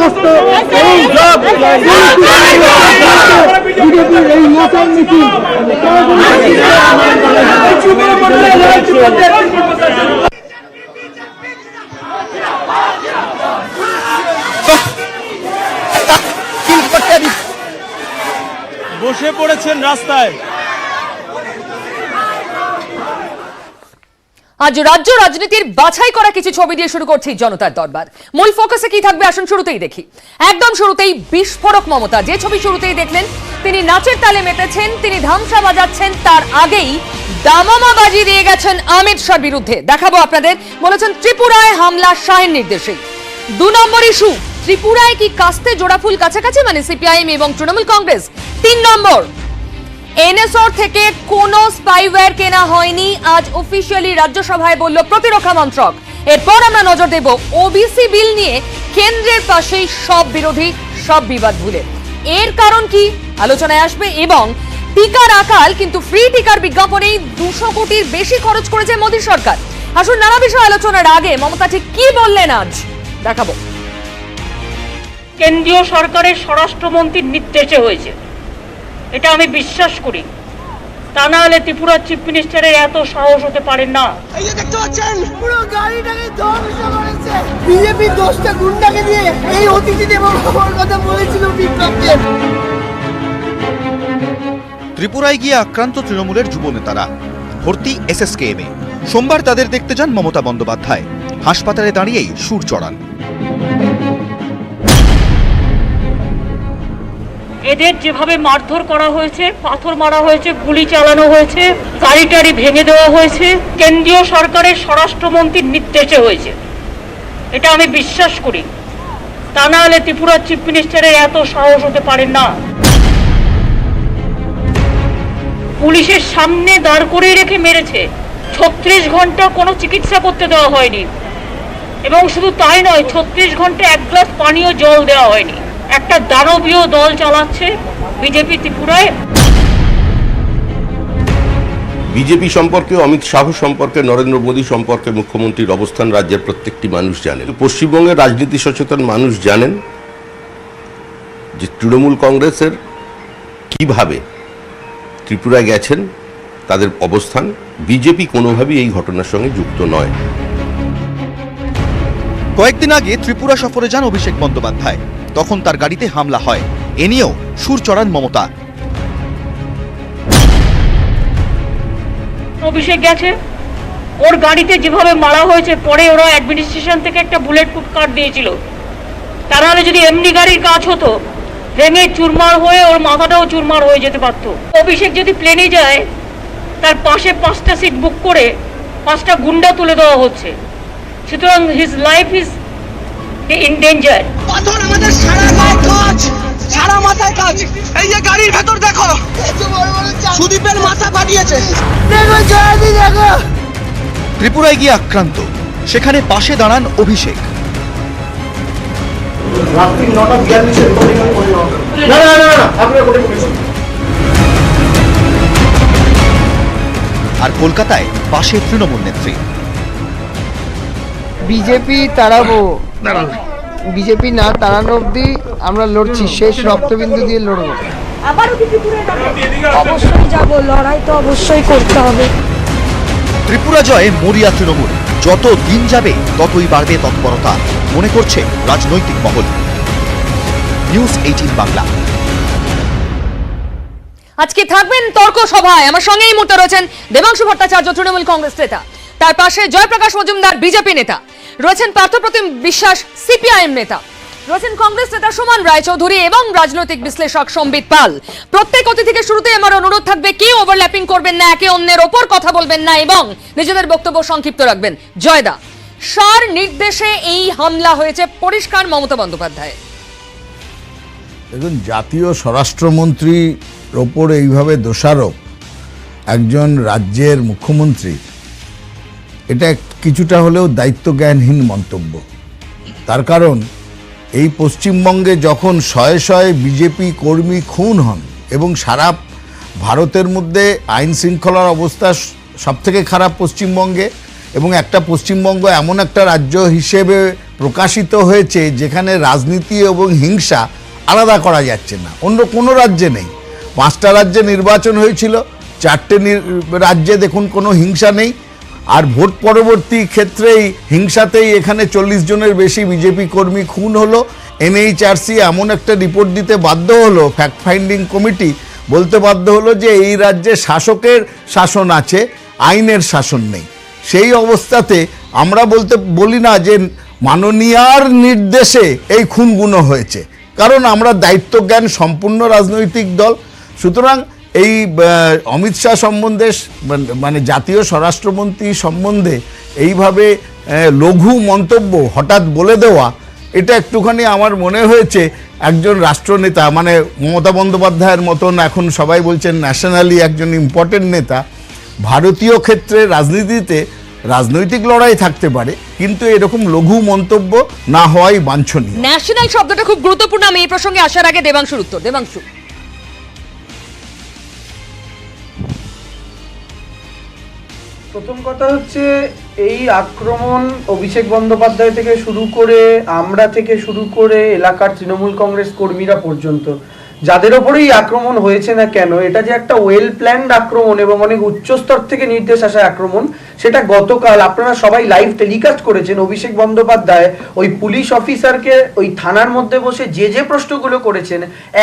সমস্ত এই বিজেপির এই নতুন মিছিল বসে পড়েছেন রাস্তায়। আজ রাজ্য রাজনীতির বাছাই করা কিছু ছবি দিয়ে শুরু করছি জনতার দরবার। মূল ফোকাসে কি থাকবে আসুন শুরুতেই দেখি। একদম শুরুতেই বিস্ফোরক মমতা, যে ছবি শুরুতেই দেখলেন তিনি নাচের তালে মেতেছেন, তিনি ধামসা বাজাচ্ছেন, তার আগেই দামামা বাজি দিয়ে গেছেন অমিত শাহর বিরুদ্ধে। দেখাবো আপনাদের, বলেছেন ত্রিপুরায় হামলা শাহের নির্দেশে। 2 নম্বর ইস্যু, ত্রিপুরায় কি কাস্তে জোড়াফুল কাছাকাছি, মানে সিপিআইএম এবং তৃণমূল কংগ্রেস। 3 নম্বর, এনএসআর থেকে কোনো স্পাইওয়্যার কেনা হয়নি, আজ অফিসিয়ালি রাজ্যসভায় বলল প্রতিরক্ষা মন্ত্রক। এরপর আমরা নজর দেব ওবিসি বিল নিয়ে কেন্দ্রের পাশেই সব বিরোধী, সব বিবাদ ভুলে। এর কারণ কি আলোচনায় আসবে, এবং টিকার আকাল কিন্তু ফ্রি টিকার বিজ্ঞাপনেই 200 কোটির বেশি খরচ করেছে মোদী সরকার। আসুন নানা বিষয় আলোচনার আগে মমতা ঠিক কি বললেন আজ দেখাবো। কেন্দ্রীয় সরকারের স্বরাষ্ট্রমন্ত্রীর নির্দেশে হয়েছে, এটা আমি বিশ্বাস করি। তা না হলে ত্রিপুরার চিফ মিনিস্টারের এত সাহস হতে পারেন না। এই যে দেখতে পাচ্ছেন পুরো গাড়িটাকে ধ্বংস করেছে বিজেপি 10টা গুন্ডাকে দিয়ে। এই অতিথি দেব কথা বলেছিল বিপ্লবকে। ত্রিপুরায় গিয়ে আক্রান্ত তৃণমূলের যুব নেতারা, ভর্তি এসএসকেএমে। সোমবার তাদের দেখতে যান মমতা বন্দ্যোপাধ্যায়। হাসপাতালে দাঁড়িয়েই সুর চড়ান। এদের যেভাবে মারধর করা হয়েছে, পাথর মারা হয়েছে, গুলি চালানো হয়েছে, গাড়ি টাড়ি ভেঙে দেওয়া হয়েছে, কেন্দ্রীয় সরকারের স্বরাষ্ট্রমন্ত্রীর নির্দেশে হয়েছে, এটা আমি বিশ্বাস করি। তা না হলে ত্রিপুরার চিফ মিনিস্টারের এত সাহস হতে পারেন না। পুলিশের সামনে দাঁড় করিয়ে রেখে মেরেছে, 36 ঘন্টা কোনো চিকিৎসা করতে দেওয়া হয়নি, এবং শুধু তাই নয়, 36 ঘন্টা 1 গ্লাস পানীয় জল দেওয়া হয়নি। একটা দানবীয় দল চালাচ্ছে বিজেপি ত্রিপুরায়। বিজেপি সম্পর্কে, অমিত শাহ সম্পর্কে, নরেন্দ্র মোদী সম্পর্কে মুখ্যমন্ত্রীর অবস্থান রাজ্যের প্রত্যেকটি মানুষ জানেন। পশ্চিমবঙ্গের রাজনীতি সচেতন মানুষ জানেন যে তৃণমূল কংগ্রেসের কিভাবে ত্রিপুরায় গেছেন, তাদের অবস্থান। বিজেপি কোনোভাবেই এই ঘটনার সঙ্গে যুক্ত নয়। কয়েকদিন আগে ত্রিপুরা সফরে যান অভিষেক বন্দ্যোপাধ্যায়। তখন তার গাড়িতে হামলা হয়। এ নিয়েও সুর চড়ান মমতা। অভিষেক গেছে, ওর গাড়িতে যেভাবে মারা হয়েছে, পরে ওরা অ্যাডমিনিস্ট্রেশন থেকে একটা বুলেট প্রুফ কার্ড দিয়েছিল। তা নাহলে যদি এমনি গাড়ির কাজ হতো, ভেঙে চুরমার হয়ে ওর মাথাটাও চুরমার হয়ে যেতে পারতো। অভিষেক যদি প্লেনে যায়, তার পাশে 5টা সিট বুক করে 5টা গুন্ডা তুলে দেওয়া হচ্ছে। সুতরাং his life is in danger. পাথর আমাদের সারা গায়ে কাজ, সারা মাথায় কাজ। এই যে গাড়ির ভেতর দেখো, সুদীপের মাথা ফাটিয়েছে। দেখো জয়দি, দেখো। ত্রিপুরায় গিয়ে আক্রান্ত, সেখানে পাশে দাঁড়ান অভিষেক। রাত্রি 9:42 আর কলকাতায় পাশে তৃণমূল নেত্রী। বিজেপি তাড়াবো, বিজেপি না তাড়ানো অব্দি আমরা লড়ছি, শেষ রক্তবিন্দু দিয়ে লড়বো। অবশ্যই যাব, লড়াই তো অবশ্যই করতে হবে। ত্রিপুরা জয়ে মরিয়া তৃণমূল। যত দিন যাবে ততই বাড়বে তৎপরতা, মনে করছে রাজনৈতিক মহল। নিউজ 18 বাংলা। আজকে থাকবেন তর্ক সভায়। আমার সঙ্গে এই মুহূর্তে রয়েছেন দেবাংশু ভট্টাচার্য, তৃণমূল কংগ্রেস নেতা। তার পাশে জয়প্রকাশ মজুমদার, বিজেপি নেতা। রয়েছেন পার্থপ্রতিম বিশ্বাস, সিপিআইএম নেতা। রয়েছেন কংগ্রেস নেতা সুমন রায়চৌধুরী এবং রাজনৈতিক বিশ্লেষক সম্বিত পাল। প্রত্যেক অতিথিকে শুরুতে আমার অনুরোধ থাকবে, কেউ ওভারল্যাপিং করবেন না, একে অন্যের ওপর কথা বলবেন না এবং নিজেদের বক্তব্য সংক্ষিপ্ত রাখবেন। জয়দা, শাহর নির্দেশে এই হামলা হয়েছে, পরিষ্কার মমতা বন্দ্যোপাধ্যায়। দেখুন, জাতীয় স্বরাষ্ট্রমন্ত্রীর ওপর এইভাবে দোষারোপ একজন রাজ্যের মুখ্যমন্ত্রী, এটা কিছুটা হলেও দায়িত্বজ্ঞানহীন মন্তব্য। তার কারণ এই পশ্চিমবঙ্গে যখন শয়ে শয়ে বিজেপি কর্মী খুন হন এবং সারা ভারতের মধ্যে আইন শৃঙ্খলার অবস্থা সবথেকে খারাপ পশ্চিমবঙ্গে, এবং একটা পশ্চিমবঙ্গ এমন একটা রাজ্য হিসেবে প্রকাশিত হয়েছে যেখানে রাজনীতি এবং হিংসা আলাদা করা যাচ্ছে না, অন্য কোনো রাজ্যে নেই। 5টা রাজ্যে নির্বাচন হয়েছিল, 4টে রাজ্যে দেখুন কোনো হিংসা নেই। আর ভোট পরবর্তী ক্ষেত্রেই হিংসাতেই এখানে 40 জনের বেশি বিজেপি কর্মী খুন হলো। এনএইচআরসি এমন একটা রিপোর্ট দিতে বাধ্য হলো, ফ্যাক্ট ফাইন্ডিং কমিটি বলতে বাধ্য হলো যে এই রাজ্যে শাসকের শাসন আছে, আইনের শাসন নেই। সেই অবস্থাতে আমরা বলি না যে মাননীয়ার নির্দেশে এই খুনগুলো হয়েছে, কারণ আমরা দায়িত্বজ্ঞান সম্পূর্ণ রাজনৈতিক দল। সুতরাং এই অমিত শাহ সম্বন্ধে মানে জাতীয় স্বরাষ্ট্রমন্ত্রী সম্বন্ধে এইভাবে লঘু মন্তব্য হঠাৎ বলে দেওয়া, এটা একটুখানি আমার মনে হয়েছে একজন রাষ্ট্রনেতা মানে মমতা বন্দ্যোপাধ্যায়ের মতন এখন সবাই বলছেন ন্যাশনালি একজন ইম্পর্টেন্ট নেতা, ভারতীয় ক্ষেত্রে রাজনীতিতে রাজনৈতিক লড়াই থাকতে পারে কিন্তু এরকম লঘু মন্তব্য না হওয়াই বাঞ্ছনীয়। ন্যাশনাল শব্দটা খুব গুরুত্বপূর্ণ। আমি এই প্রসঙ্গে আসার আগে দেবাংশুর উত্তর। দেবাংশু, প্রথম কথা হচ্ছে এই আক্রমণ অভিষেক বন্দ্যোপাধ্যায় থেকে শুরু করে আমরা থেকে শুরু করে এলাকার তৃণমূল কংগ্রেস কর্মীরা পর্যন্ত যাদের ওপরেই আক্রমণ হয়েছে না কেন, এটা যে একটা ওয়েল প্ল্যান্ড আক্রমণ এবং অনেক উচ্চস্তর থেকে নির্দেশ আসা আক্রমণ, সেটা গতকাল আপনারা সবাই লাইভ টেলিকাস্ট করেছেন। অভিষেক বন্দ্যোপাধ্যায় ওই পুলিশ অফিসারকে ওই থানার মধ্যে বসে যে প্রশ্নগুলো করেছেন,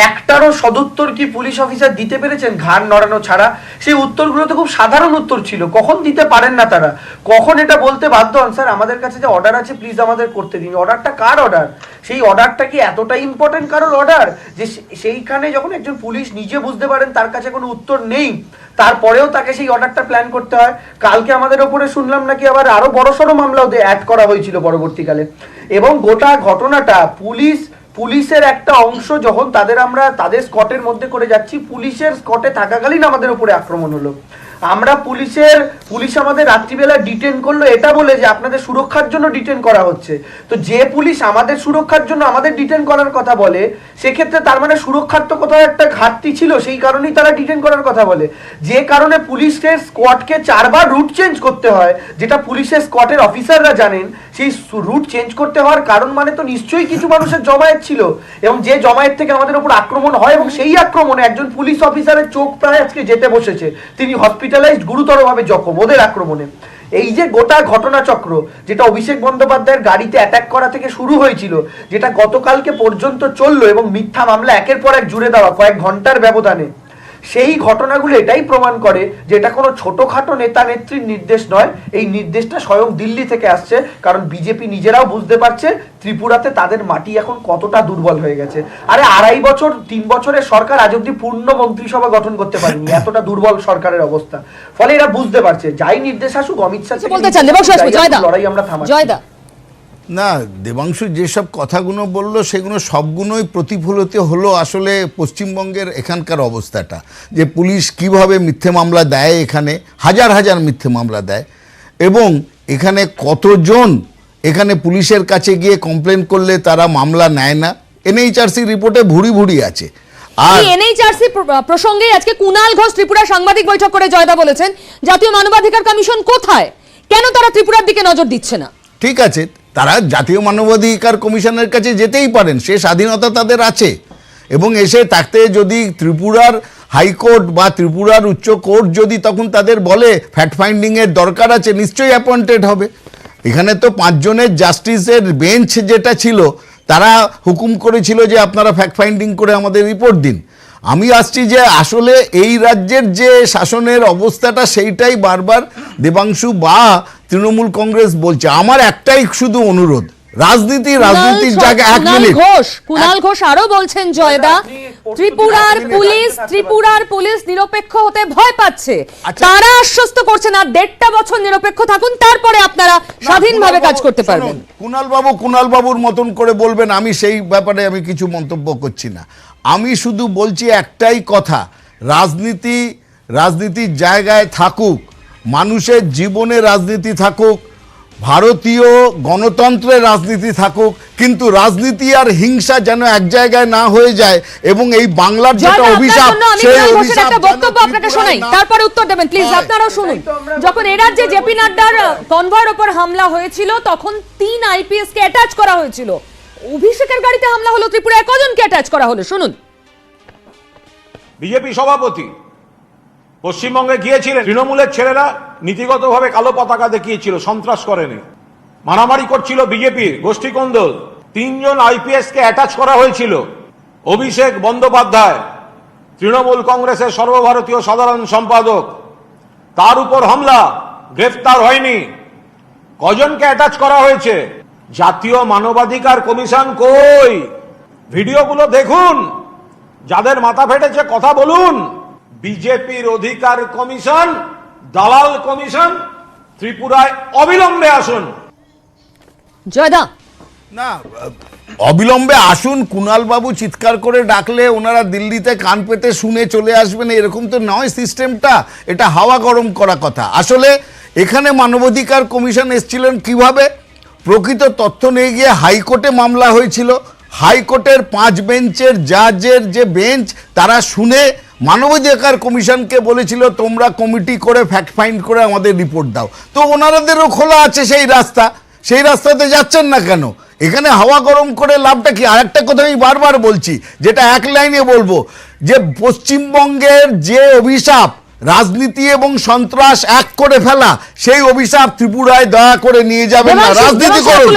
একটারও সদুত্তর কি পুলিশ অফিসার দিতে পেরেছেন ঘাড় নড়ানো ছাড়া? সেই উত্তরগুলো তো খুব সাধারণ উত্তর ছিল, কখন দিতে পারেন না তারা, কখন এটা বলতে বাধ্য হন স্যার আমাদের কাছে যে অর্ডার আছে প্লিজ আমাদের করতে দিন। অর্ডারটা কার অর্ডার? সেই অর্ডারটা কি এতটা ইম্পর্টেন্ট কারোর অর্ডার যে সেইখানে যখন একজন পুলিশ নিজে বুঝতে পারেন তার কাছে কোনো উত্তর নেই, তারপরেও তাকে সেই অর্ডারটা প্ল্যান করতে হয়? কালকে আমাদের ওপরে শুনলাম নাকি আবার আরো বড়সড় মামলা অ্যাড করা হয়েছিল পরবর্তীকালে। এবং গোটা ঘটনাটা পুলিশের একটা অংশ যখন তাদের স্কটের মধ্যে করে যাচ্ছি, পুলিশের স্কটে থাকাকালীন আমাদের উপরে আক্রমণ হলো। আমরা পুলিশ আমাদের রাত্রিবেলা ডিটেন করলো এটা বলে যে আপনাদের সুরক্ষার জন্য ডিটেন করা হচ্ছে। তো যে পুলিশ আমাদের সুরক্ষার জন্য আমাদের ডিটেন করার কথা বলে, সেক্ষেত্রে তার মানে সুরক্ষার তো কোথাও একটা ঘাটতি ছিল, সেই কারণেই তারা ডিটেন করার কথা বলে। যে কারণে পুলিশের স্কোয়াডকে 4বার রুট চেঞ্জ করতে হয়, যেটা পুলিশের স্কোয়াডের অফিসাররা জানেন, সেই রুট চেঞ্জ করতে হওয়ার কারণ মানে তো নিশ্চয়ই কিছু মানুষের জমায়েত ছিল, এবং যে জমায়েত থেকে আমাদের উপর আক্রমণ হয়, এবং সেই আক্রমণে একজন পুলিশ অফিসারের চোখ প্রায় আজকে যেতে বসেছে, তিনি হসপিটালাইজড গুরুতরভাবে জখম ওদের আক্রমণে। এই যে গোটা ঘটনাচক্র, যেটা অভিষেক বন্দ্যোপাধ্যায়ের গাড়িতে অ্যাটাক করা থেকে শুরু হয়েছিল, যেটা গতকালকে পর্যন্ত চললো এবং মিথ্যা মামলা একের পর এক জুড়ে দেওয়া কয়েক ঘন্টার ব্যবধানে, সেই ঘটনাগুলো এটাই প্রমাণ করে যে এটা কোনো ছোটখাটো নেতা নেত্রীর নির্দেশ নয়, এই নির্দেশটা স্বয়ং দিল্লি থেকে আসছে। কারণ বিজেপি নিজেরাও বুঝতে পারছে ত্রিপুরাতে তাদের মাটি এখন কতটা দুর্বল হয়ে গেছে। আরে 3 বছরের সরকার আজ অব্দি পূর্ণ মন্ত্রিসভা গঠন করতে পারেনি, এতটা দুর্বল সরকারের অবস্থা। ফলে এরা বুঝতে পারছে যাই নির্দেশ আসুক অমিত শাহ লড়াই আমরা থামাচ্ছি না। দেবাংশু যেসব কথাগুলো বললো সেগুলো সবগুলোই প্রতিফলিত হলো আসলে পশ্চিমবঙ্গের এখানকার অবস্থাটা, যে পুলিশ কিভাবে মিথ্যে মামলা দেয়, এখানে হাজার হাজার মিথ্যে মামলা দেয়, এবং এখানে কতজন এখানে পুলিশের কাছে গিয়ে কমপ্লেন করলে তারা মামলা নেয় না। এনএইচআরসি রিপোর্টে ভুড়ি আছে। আর এনএইচআরসি প্রসঙ্গে আজকে কুণাল ঘোষ ত্রিপুরা সাংবাদিক বৈঠক করে জয়দা বলেছেন, জাতীয় মানবাধিকার কমিশন কোথায়, কেন তারা ত্রিপুরার দিকে নজর দিচ্ছে না? ঠিক আছে, তারা জাতীয় মানবাধিকার কমিশনের কাছে যেতেই পারেন, সে স্বাধীনতা তাদের আছে, এবং এসে থাকতে যদি ত্রিপুরার হাইকোর্ট বা ত্রিপুরার উচ্চ কোর্ট যদি তখন তাদের বলে ফ্যাক্ট ফাইন্ডিংয়ের দরকার আছে, নিশ্চয়ই অ্যাপয়েন্টেড হবে। এখানে তো 5 জনের জাস্টিসের বেঞ্চ যেটা ছিল, তারা হুকুম করেছিল যে আপনারা ফ্যাক্ট ফাইন্ডিং করে আমাদের রিপোর্ট দিন। আমি আসছি যে আসলে এই রাজ্যের যে শাসনের অবস্থাটা সেইটাই বারবার দেবাংশু বা তৃণমূল কংগ্রেস বলছে। আমার একটাই শুধু অনুরোধ, রাজনীতির জায়গায় 1 মিনিট। কুণাল ঘোষ আরো বলছেন জয়দা, ত্রিপুরার পুলিশ নিরপেক্ষ হতে ভয় পাচ্ছে, তারা আশ্বস্ত করছে না 1.5 বছর নিরপেক্ষ থাকুন, তারপরে আপনারা স্বাধীনভাবে কাজ করতে পারবেন। কুণাল বাবুর মতন করে বলবেন, আমি সেই ব্যাপারে আমি কিছু মন্তব্য করছি না। আমি শুধু বলছি একটাই কথা, রাজনীতির জায়গায় থাকুক, মানুষের জীবনে রাজনীতি থাকুক, ভারতীয় গণতন্ত্রের রাজনীতি থাকুক, কিন্তু রাজনীতি আর হিংসা যেন এক জায়গায় না হয়ে যায়, এবং এই বাংলার যেটা অভিশাপ সেই অভিশাপ একটা বক্তব্য আপনাকে শোনাই, তারপরে উত্তর দেবেন প্লিজ। আপনারাও শুনুন। যখন এ রাজ্যে জেপি নাড্ডার কনভয়ের উপর হামলা হয়েছিল তখন 3 আইপিএস কে অ্যাটাচ করা হয়েছিল। অভিষেকের গাড়িতে হামলা হলো, ত্রিপুরায় কজনকে অ্যাটাচ করা হলো শুনুন। বিজেপি সভাপতি পশ্চিমবঙ্গে গিয়েছিলেন, তৃণমূলের ছেলেরা নীতিগতভাবে কালো পতাকা দেখিয়েছিল, সন্ত্রাস করেনি, মারামারি করছিল বিজেপির গোষ্ঠীকন্দল। 3 জন আইপিএস কে অ্যাটাচ করা হয়েছিল। অভিষেক বন্দ্যোপাধ্যায় তৃণমূল কংগ্রেসের সর্বভারতীয় সাধারণ সম্পাদক, তার উপর হামলা, গ্রেফতার হয়নি। কজনকে অ্যাটাচ করা হয়েছে? জাতীয় মানবাধিকার কমিশন কই? ভিডিওগুলো দেখুন, যাদের মাথা ফেটেছে কথা বলুন। বিজেপির অধিকার কমিশন, দালাল কমিশন ত্রিপুরায় অবিলম্বে আসুন। জয়দা, না অবিলম্বে আসুন, কুণাল বাবু চিৎকার করে ডাকলে ওনারা দিল্লিতে কান পেতে শুনে চলে আসবেন, এরকম তো নয় সিস্টেমটা। এটা হাওয়া গরম করা কথা। আসলে এখানে মানবাধিকার কমিশন এসেছিলেন কিভাবে? প্রকৃত তথ্য নিয়ে গিয়ে হাইকোর্টে মামলা হয়েছিল। হাইকোর্টের 5 বেঞ্চের জাজের যে বেঞ্চ, তারা শুনে মানবাধিকার কমিশনকে বলেছিল তোমরা কমিটি করে ফ্যাক্ট ফাইন্ড করে আমাদের রিপোর্ট দাও। তো ওনারাদেরও খোলা আছে সেই রাস্তা, সেই রাস্তাতে যাচ্ছেন না কেন? এখানে হাওয়া গরম করে লাভটা কি? আরেকটা কথা আমি বারবার বলছি, যেটা এক লাইনে বলবো, যে পশ্চিমবঙ্গের যে অভিশাপ রাজনীতি এবং সন্ত্রাস এক করে ফেলা, সেই অভিশাপ ত্রিপুরায় দয়া করে নিয়ে যাবেন না। রাজনীতি করুন,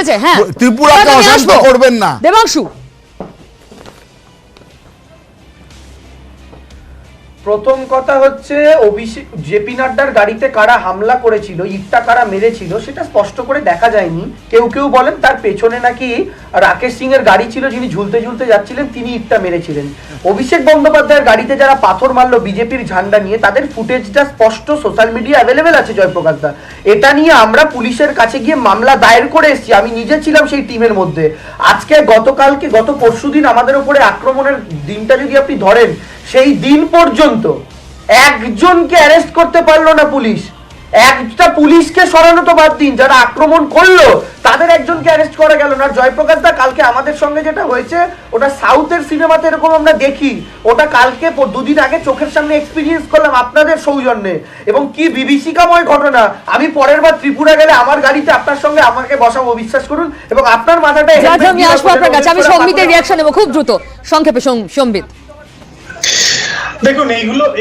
ত্রিপুরাকে অশান্ত করবেন না। দেবাংশু, প্রথম কথা হচ্ছে জেপি নাড্ডার গাড়িতে কারা হামলা করেছিল, ইটটা কারা মেরেছিল সেটা স্পষ্ট করে দেখা যায়নি। কেউ কেউ বলেন তার পেছনে নাকি রাকেশ সিং এর গাড়ি ছিল, যিনি ঝুলতে ঝুলতে যাচ্ছিলেন, তিনি ইটটা মেরেছিলেন। অভিষেক বন্দ্যোপাধ্যায়ের গাড়িতে যারা পাথর মারলো বিজেপির ঝান্ডা নিয়ে, তাদের ফুটেজটা স্পষ্ট সোশ্যাল মিডিয়া অ্যাভেলেবেল আছে জয়প্রকাশ দা। এটা নিয়ে আমরা পুলিশের কাছে গিয়ে মামলা দায়ের করে এসেছি, আমি নিজে ছিলাম সেই টিমের মধ্যে। আজকে গতকালকে গত পরশুদিন আমাদের উপরে আক্রমণের দিনটা যদি আপনি ধরেন, সেই দিন পর্যন্ত একজনকে অ্যারেস্ট করতে পারলো না পুলিশ। একটা পুলিশকে সরানো তো বাদ দিন, যারা আক্রমণ করলো তাদের একজনকে অ্যারেস্ট করা গেল না। জয়প্রকাশ দা, কালকে আমাদের সঙ্গে যেটা হয়েছে ওটা সাউথের সিনেমাতে এরকম আমরা দেখি, ওটা কালকে 2 দিন আগে চোখের সামনে এক্সপিরিয়েন্স করলাম আপনাদের সৌজন্যে, এবং কি বিভীষিকাময় ঘটনা। আমি পরের বার ত্রিপুরা গেলে আমার গাড়িতে আপনার সঙ্গে আমাকে বসাবো, বিশ্বাস করুন, এবং আপনার মাথাটা আমি আসবো আপনার কাছে। আমি সম্বিতের রিঅ্যাকশন নেব খুব দ্রুত, সংক্ষেপে সম্বিত। দেখুন,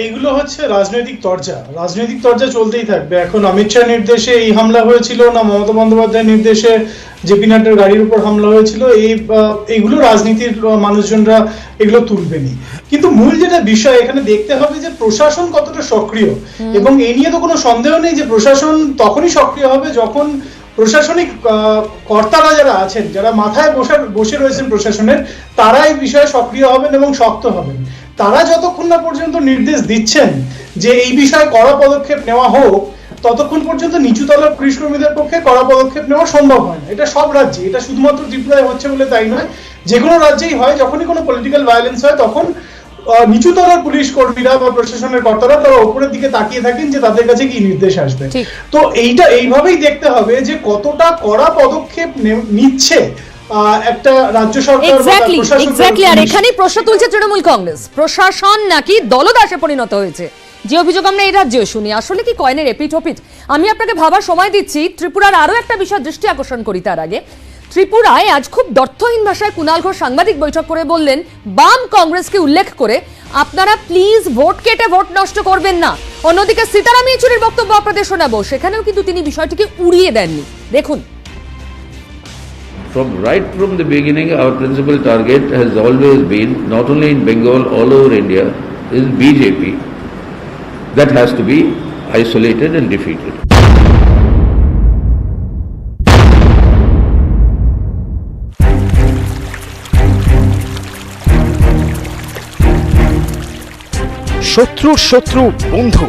এইগুলো হচ্ছে রাজনৈতিক তরজা চলতেই থাকবে। এখন অমিত শাহ নির্দেশে এই হামলা হয়েছিল না মমতা বন্দ্যোপাধ্যায়ের নির্দেশে জেপি নাড্ডার গাড়ির উপর হামলা হয়েছিল, এইগুলো রাজনীতির মানুষজনরা এগুলো তুলবেনি। কিন্তু মূল যেটা বিষয় এখানে দেখতে হবে যে প্রশাসন কতটা সক্রিয়, এবং এই নিয়ে তো কোনো সন্দেহ নেই যে প্রশাসন তখনই সক্রিয় হবে যখন প্রশাসনিক কর্তারা যারা আছেন, যারা মাথায় বসে রয়েছেন প্রশাসনের, তারা এই বিষয়ে সক্রিয় হবেন এবং শক্ত হবেন। তারা যতক্ষণ না পর্যন্ত নির্দেশ দিচ্ছেন যে এই বিষয়ে কড়া পদক্ষেপ নেওয়া হোক, ততক্ষণ পর্যন্ত নিচুতলার পুলিশ কর্মীদের পক্ষে কড়া পদক্ষেপ নেওয়া সম্ভব হয় না। এটা সব রাজ্যে, এটা শুধুমাত্র ত্রিপুরায় হচ্ছে বলে তাই নয়, যে কোনো রাজ্যেই হয়। যখনই কোনো পলিটিক্যাল ভায়োলেন্স হয় তখন নিচুতলার পুলিশ কর্মীরা বা প্রশাসনের কর্তারা তারা উপরের দিকে তাকিয়ে থাকেন যে তাদের কাছে কি নির্দেশ আসবে। তো এইভাবেই দেখতে হবে যে কতটা কড়া পদক্ষেপ নিচ্ছে একটা রাজ্য সরকার। এক্স্যাক্টলি। আর এখানেই প্রশ্ন তুলছে তৃণমূল কংগ্রেস, প্রশাসন নাকি দলদাসে পরিণত হয়েছে, যে অভিযোগ আমরা এই রাজ্যেও শুনি। আসলে কি কয়েনের এপিঠ ওপিঠ? আমি আপনাকে ভাবার সময় দিচ্ছি। ত্রিপুরার আরো একটা বিষয় দৃষ্টি আকর্ষণ করি তার আগে। ত্রিপুরায় আজ খুব দর্থহীন ভাষায় কুণাল ঘোষ সাংবাদিক বৈঠক করে বললেন, বাম কংগ্রেসকে উল্লেখ করে, আপনারা প্লিজ ভোট কেটে ভোট নষ্ট করবেন না। অন্যদিকে সীতারাম ইয়েচুরির বক্তব্য আপনাদের শোনাবো, সেখানেও কিন্তু তিনি বিষয়টিকে উড়িয়ে দেননি। দেখুন। Right from the beginning, our principal target has always been, not only in Bengal, all over India, is BJP. That has to be isolated and defeated. শত্রুর শত্রু বন্ধু,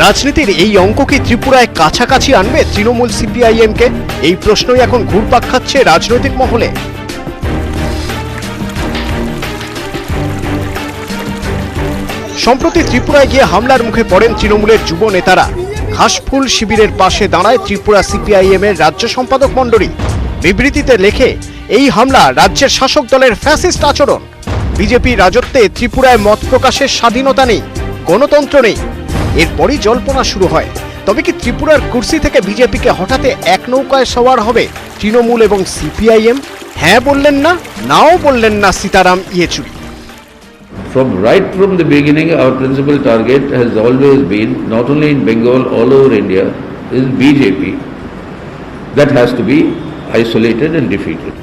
রাজনীতির এই অঙ্ক কি ত্রিপুরায় কাছাকাছি আনবে তৃণমূল সিপিআইএমকে? এই প্রশ্নই এখন ঘুরপাক খাচ্ছে রাজনৈতিক মহলে। সম্প্রতি ত্রিপুরায় গিয়ে হামলার মুখে পড়েন তৃণমূলের যুব নেতারা। ঘাসফুল শিবিরের পাশে দাঁড়ায় ত্রিপুরা সিপিআইএম এর রাজ্য সম্পাদক মণ্ডলী। বিবৃতিতে লেখে, এই হামলা রাজ্যের শাসক দলের ফ্যাসিস্ট আচরণ। বিজেপি রাজত্বে ত্রিপুরায় মত প্রকাশের স্বাধীনতা নেই, গণতন্ত্র নেই। এরপরই জল্পনা শুরু হয়, তবে কি ত্রিপুরার কুর্সি থেকে বিজেপিকে হঠাতে এক নৌকায় সওয়ার হবে তৃণমূল এবং সিপিআইএম? হ্যাঁ বললেন না, নাও বললেন না Sitaram Yechury. Right from the beginning, our principal target has always been, not only in Bengal, all over India, is BJP. That has to be isolated and defeated.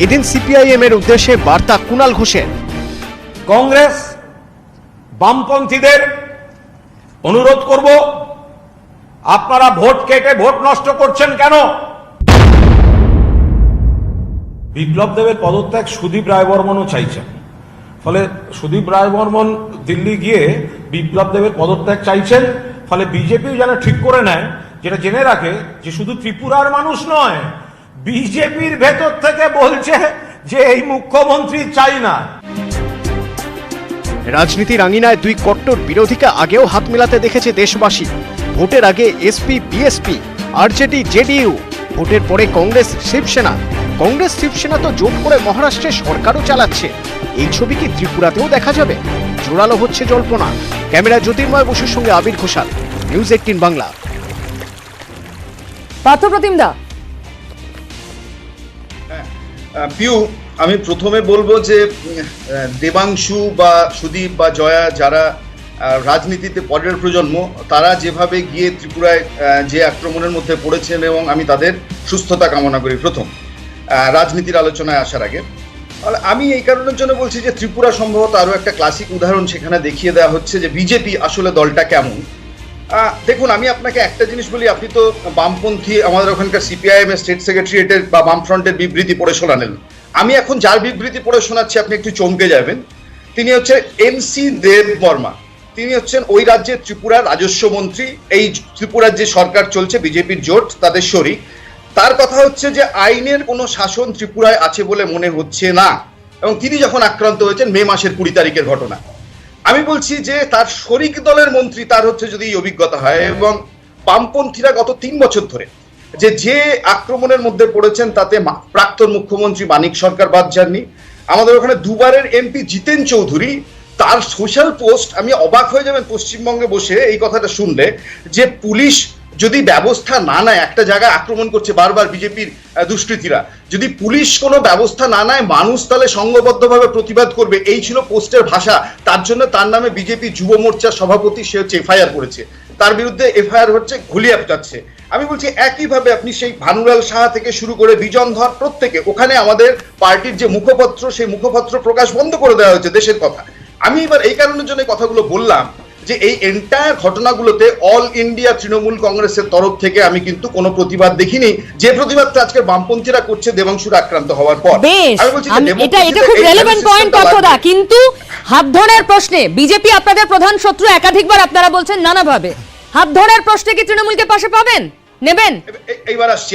এদিন সিপিআইএম এর উদ্দেশ্যে বার্তা কুণাল ঘোষের। কংগ্রেস বামপন্থীদের অনুরোধ করব, আপনারা ভোট কেটে ভোট নষ্ট করছেন কেন? বিপ্লব দেবের পদত্যাগ সুদীপ রায়বর্মনও চাইছেন, ফলে সুদীপ রায়বর্মন দিল্লি গিয়ে বিপ্লব দেবের পদত্যাগ চাইছেন। ফলে বিজেপি যেন ঠিক করে নেয়, যেটা জেনে রাখে যে শুধু ত্রিপুরার মানুষ নয়, বিজেপির ভেতর থেকে বলছে যে এই মুখ্যমন্ত্রী চাই না। রাজনীতির আঙিনায় দুই কট্টর বিরোধীকে আগেও হাত মেলাতে দেখেছে দেশবাসী। ভোটের আগে এসপি বিএসপি, আরজেডি জেডিইউ, ভোটের পরে কংগ্রেস শিবসেনা। কংগ্রেস শিবসেনা তো জোট করে মহারাষ্ট্রে সরকারও চালাচ্ছে। এই ছবি কি ত্রিপুরাতেও দেখা যাবে? জোরালো হচ্ছে জল্পনা। ক্যামেরা জ্যোতির্ময় বসুর সঙ্গে আবির ঘোষাল, নিউজ 18 বাংলা। পার্থপ্রতিম দা, পিউ, আমি প্রথমে বলবো যে দেবাংশু বা সুদীপ বা জয়া, যারা রাজনীতিতে পরের প্রজন্ম, তারা যেভাবে গিয়ে ত্রিপুরায় যে আক্রমণের মধ্যে পড়েছেন, এবং আমি তাদের সুস্থতা কামনা করি প্রথম রাজনীতির আলোচনায় আসার আগে। আমি এই কারণের জন্য বলছি যে ত্রিপুরা সম্ভবত আরও একটা ক্লাসিক উদাহরণ, সেখানে দেখিয়ে দেওয়া হচ্ছে যে বিজেপি আসলে দলটা কেমন। দেখুন, আমি আপনাকে একটা জিনিস বলি, আপনি তো বামপন্থী, আমাদের ওখানকার সিপিআইএম এর স্টেট সেক্রেটারিয়েটের বা বামফ্রন্টের বিবৃতি পড়ে শোনালেন। আমি এখন যার বিবৃতি পড়ে শোনাচ্ছি, আপনি একটু চমকে যাবেন। তিনি হচ্ছেন এনসি দেব বর্মা। তিনি হচ্ছেন ওই রাজ্যের ত্রিপুরার রাজস্ব মন্ত্রী। এই ত্রিপুরার যে সরকার চলছে, বিজেপির জোট, তাদের শরিক। তার কথা হচ্ছে যে আইনের কোনো শাসন ত্রিপুরায় আছে বলে মনে হচ্ছে না, এবং তিনি যখন আক্রান্ত হয়েছেন মে মাসের 20 তারিখের ঘটনা। আমি বলছি যে তার শরিক দলের মন্ত্রী, তার হচ্ছে যদি এই অভিজ্ঞতা হয়, এবং বামপন্থীরা গত 3 বছর ধরে যে আক্রমণের মধ্যে পড়েছেন, তাতে প্রাক্তন মুখ্যমন্ত্রী মানিক সরকার বাদ যাননি। আমাদের ওখানে দুবারের এমপি জিতেন চৌধুরী, তার সোশ্যাল পোস্ট, আমি অবাক হয়ে যাবেন পশ্চিমবঙ্গে বসে এই কথাটা শুনলে, যে পুলিশ যদি ব্যবস্থা না নেয়, একটা জায়গায় আক্রমণ করছে বারবার বিজেপির দুষ্কৃতীরা, যদি পুলিশ কোনো ব্যবস্থা না নেয়, মানুষ তাহলে সংঘবদ্ধভাবে প্রতিবাদ করবে, এই ছিল পোস্টের ভাষা। তার জন্য তার নামে বিজেপি যুব মোর্চার সভাপতি, সে হচ্ছে এফআইআর করেছে, তার বিরুদ্ধে এফআইআর হচ্ছে, ঘুলিয়ে যাচ্ছে। আমি বলছি একইভাবে আপনি সেই ভানুলাল সাহা থেকে শুরু করে বিজন ধর, প্রত্যেকে, ওখানে আমাদের পার্টির যে মুখপত্র, সেই মুখপত্র প্রকাশ বন্ধ করে দেওয়া হয়েছে দেশের কথা। আমি এবার এই কারণের জন্য কথাগুলো বললাম যে এই এন্টায়ার ঘটনাগুলোতে অল ইন্ডিয়া তৃণমূল কংগ্রেসের তরফ থেকে আমি কিন্তু কোনো প্রতিবাদ দেখিনি, যে প্রতিবাদটা আজকে বামপন্থীরা করছে দেবাংশুর আক্রান্ত হওয়ার পর। আমি বলছি এটা খুব রেলেভেন্ট পয়েন্ট পার্থদা, কিন্তু হাত ধরার প্রশ্নে বিজেপি আপনাদের প্রধান শত্রু, একাধিকবার আপনারা বলছেন নানাভাবে। হাত ধরার প্রশ্নে কি তৃণমূলকে পাশে পাবেন, নেবেন? এইবার আসছি,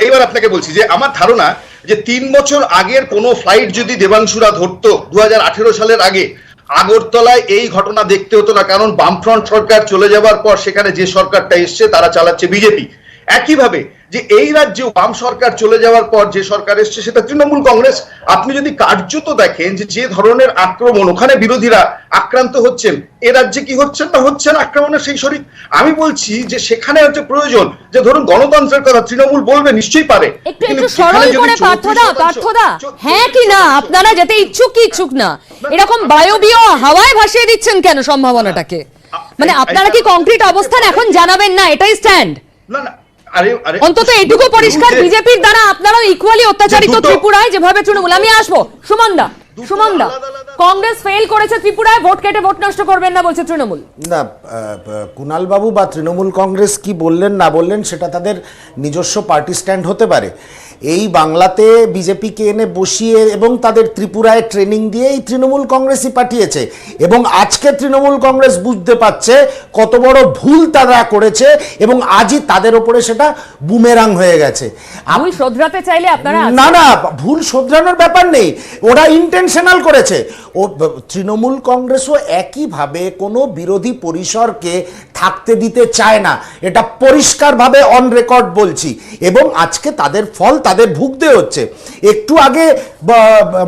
এইবার আপনাকে বলছি যে আমার ধারণা যে 3 বছর আগের কোনো ফ্লাইট যদি দেবাংশুরা ধরতো 2018 সালের আগে, আগরতলায় এই ঘটনা দেখতে হতো না, কারণ বামফ্রন্ট সরকার চলে যাবার পর সেখানে যে সরকারটা এসছে তারা চালাচ্ছে বিজেপি। একইভাবে যে এই রাজ্যেও বাম সরকার চলে যাওয়ার পর যে সরকার এসছে সেটা তৃণমূল কংগ্রেস। আপনি যদি কার্যত দেখেন যে ধরনের আক্রমণ, ওখানে বিরোধীরা আক্রান্ত হচ্ছেন, এ রাজ্যে কি হচ্ছেন না হচ্ছেন আক্রমণের সেই শরিক। আমি বলছি যে সেখানে হচ্ছে প্রয়োজন যে ধরুন গণতন্ত্রের কথা তৃণমূল বলবে, নিশ্চয়ই পারে, একটু সরল করে পার্থদা, হ্যাঁ কি না, আপনারা যেতে ইচ্ছুক কি ইচ্ছুক না, এরকম বায়বীয় হাওয়ায় ভাসিয়ে দিচ্ছেন কেন সম্ভাবনাটাকে? মানে আপনারা কি কংক্রিট অবস্থান এখন জানাবেন না, এটাই স্ট্যান্ড? না না, অন্তত এটুকু পরিষ্কার, বিজেপির দ্বারা আপনারাও ইকুয়ালি অত্যাচারিত ত্রিপুরায় যেভাবে তৃণমূল। আমি আসবো সুমনদা। কংগ্রেস ফেল করেছে ত্রিপুরায়, ভোট কেটে ভোট নষ্ট করবেন না বলছে তৃণমূল। না, কুণাল বাবু বা তৃণমূল কংগ্রেস কি বললেন না বললেন সেটা তাদের নিজস্ব পার্টি স্ট্যান্ড হতে পারে। এই বাংলাতে বিজেপিকে এনে বসিয়ে এবং তাদের ত্রিপুরায় ট্রেনিং দিয়ে এই তৃণমূল কংগ্রেসই পাঠিয়েছে, এবং আজকে তৃণমূল কংগ্রেস বুঝতে পারছে কত বড় ভুল তারা করেছে এবং আজই তাদের ওপরে সেটা বুমেরাং হয়ে গেছে। ভুল শোধরাতে চাইলে আপনারা না না, ভুল শোধরানোর ব্যাপার নেই, ওরা ইন্টেনশনাল করেছে। ও তৃণমূল কংগ্রেসও একইভাবে কোনো বিরোধী পরিসরকে থাকতে দিতে চায় না, এটা পরিষ্কারভাবে অন রেকর্ড বলছি, এবং আজকে তাদের ফল তাদের ভুগতে হচ্ছে। একটু আগে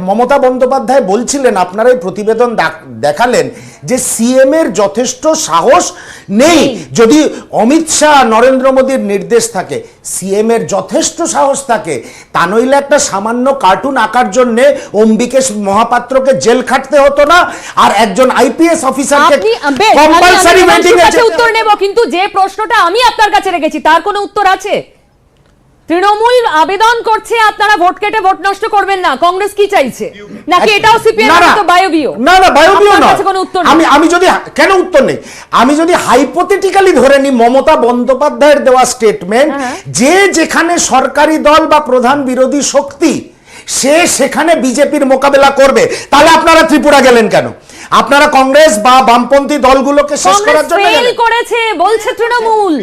মমতা বন্দ্যোপাধ্যায় বলছিলেন, আপনারা এই প্রতিবেদন দেখালেন যে সিএম এর যথেষ্ট সাহস নেই। যদি অমিত শাহ নরেন্দ্র মোদীর নির্দেশ থাকে, সিএম এর যথেষ্ট সাহস থাকে, তা নইলে একটা সামান্য কার্টুন আঁকার জন্য অম্বিকেশ মহাপাত্রকে জেল খাটতে হতো না, আর একজন আইপিএস অফিসারকে কম্পালসারি ওয়েটিং এ উত্তর নেব, কিন্তু যে প্রশ্নটা আমি আপনার কাছে রেখেছি তার কোনো উত্তর আছে? তৃণমূল আবেদন করছে আপনারা ভোট কেটে ভোট নষ্ট করবেন না, কংগ্রেস কি চাইছে, নাকি এটাও সিপিএম এর মতো বায়বীয়? না না, বায়বীয় না। কোনো উত্তর আমি যদি কেন উত্তর নেই, আমি যদি হাইপোথেটিক্যালি ধরে নিই মমতা বন্দ্যোপাধ্যায়ের দেওয়া স্টেটমেন্ট যে যেখানে সরকারি দল বা প্রধান বিরোধী শক্তি সে সেখানে বিজেপির মোকাবেলা করবে, তাহলে আপনারা ত্রিপুরা গেলেন কেন? আপনারা কংগ্রেস বা বামপন্থী দলগুলোকে শেষ করার জন্য ফেল করেছে বলছে তৃণমূল।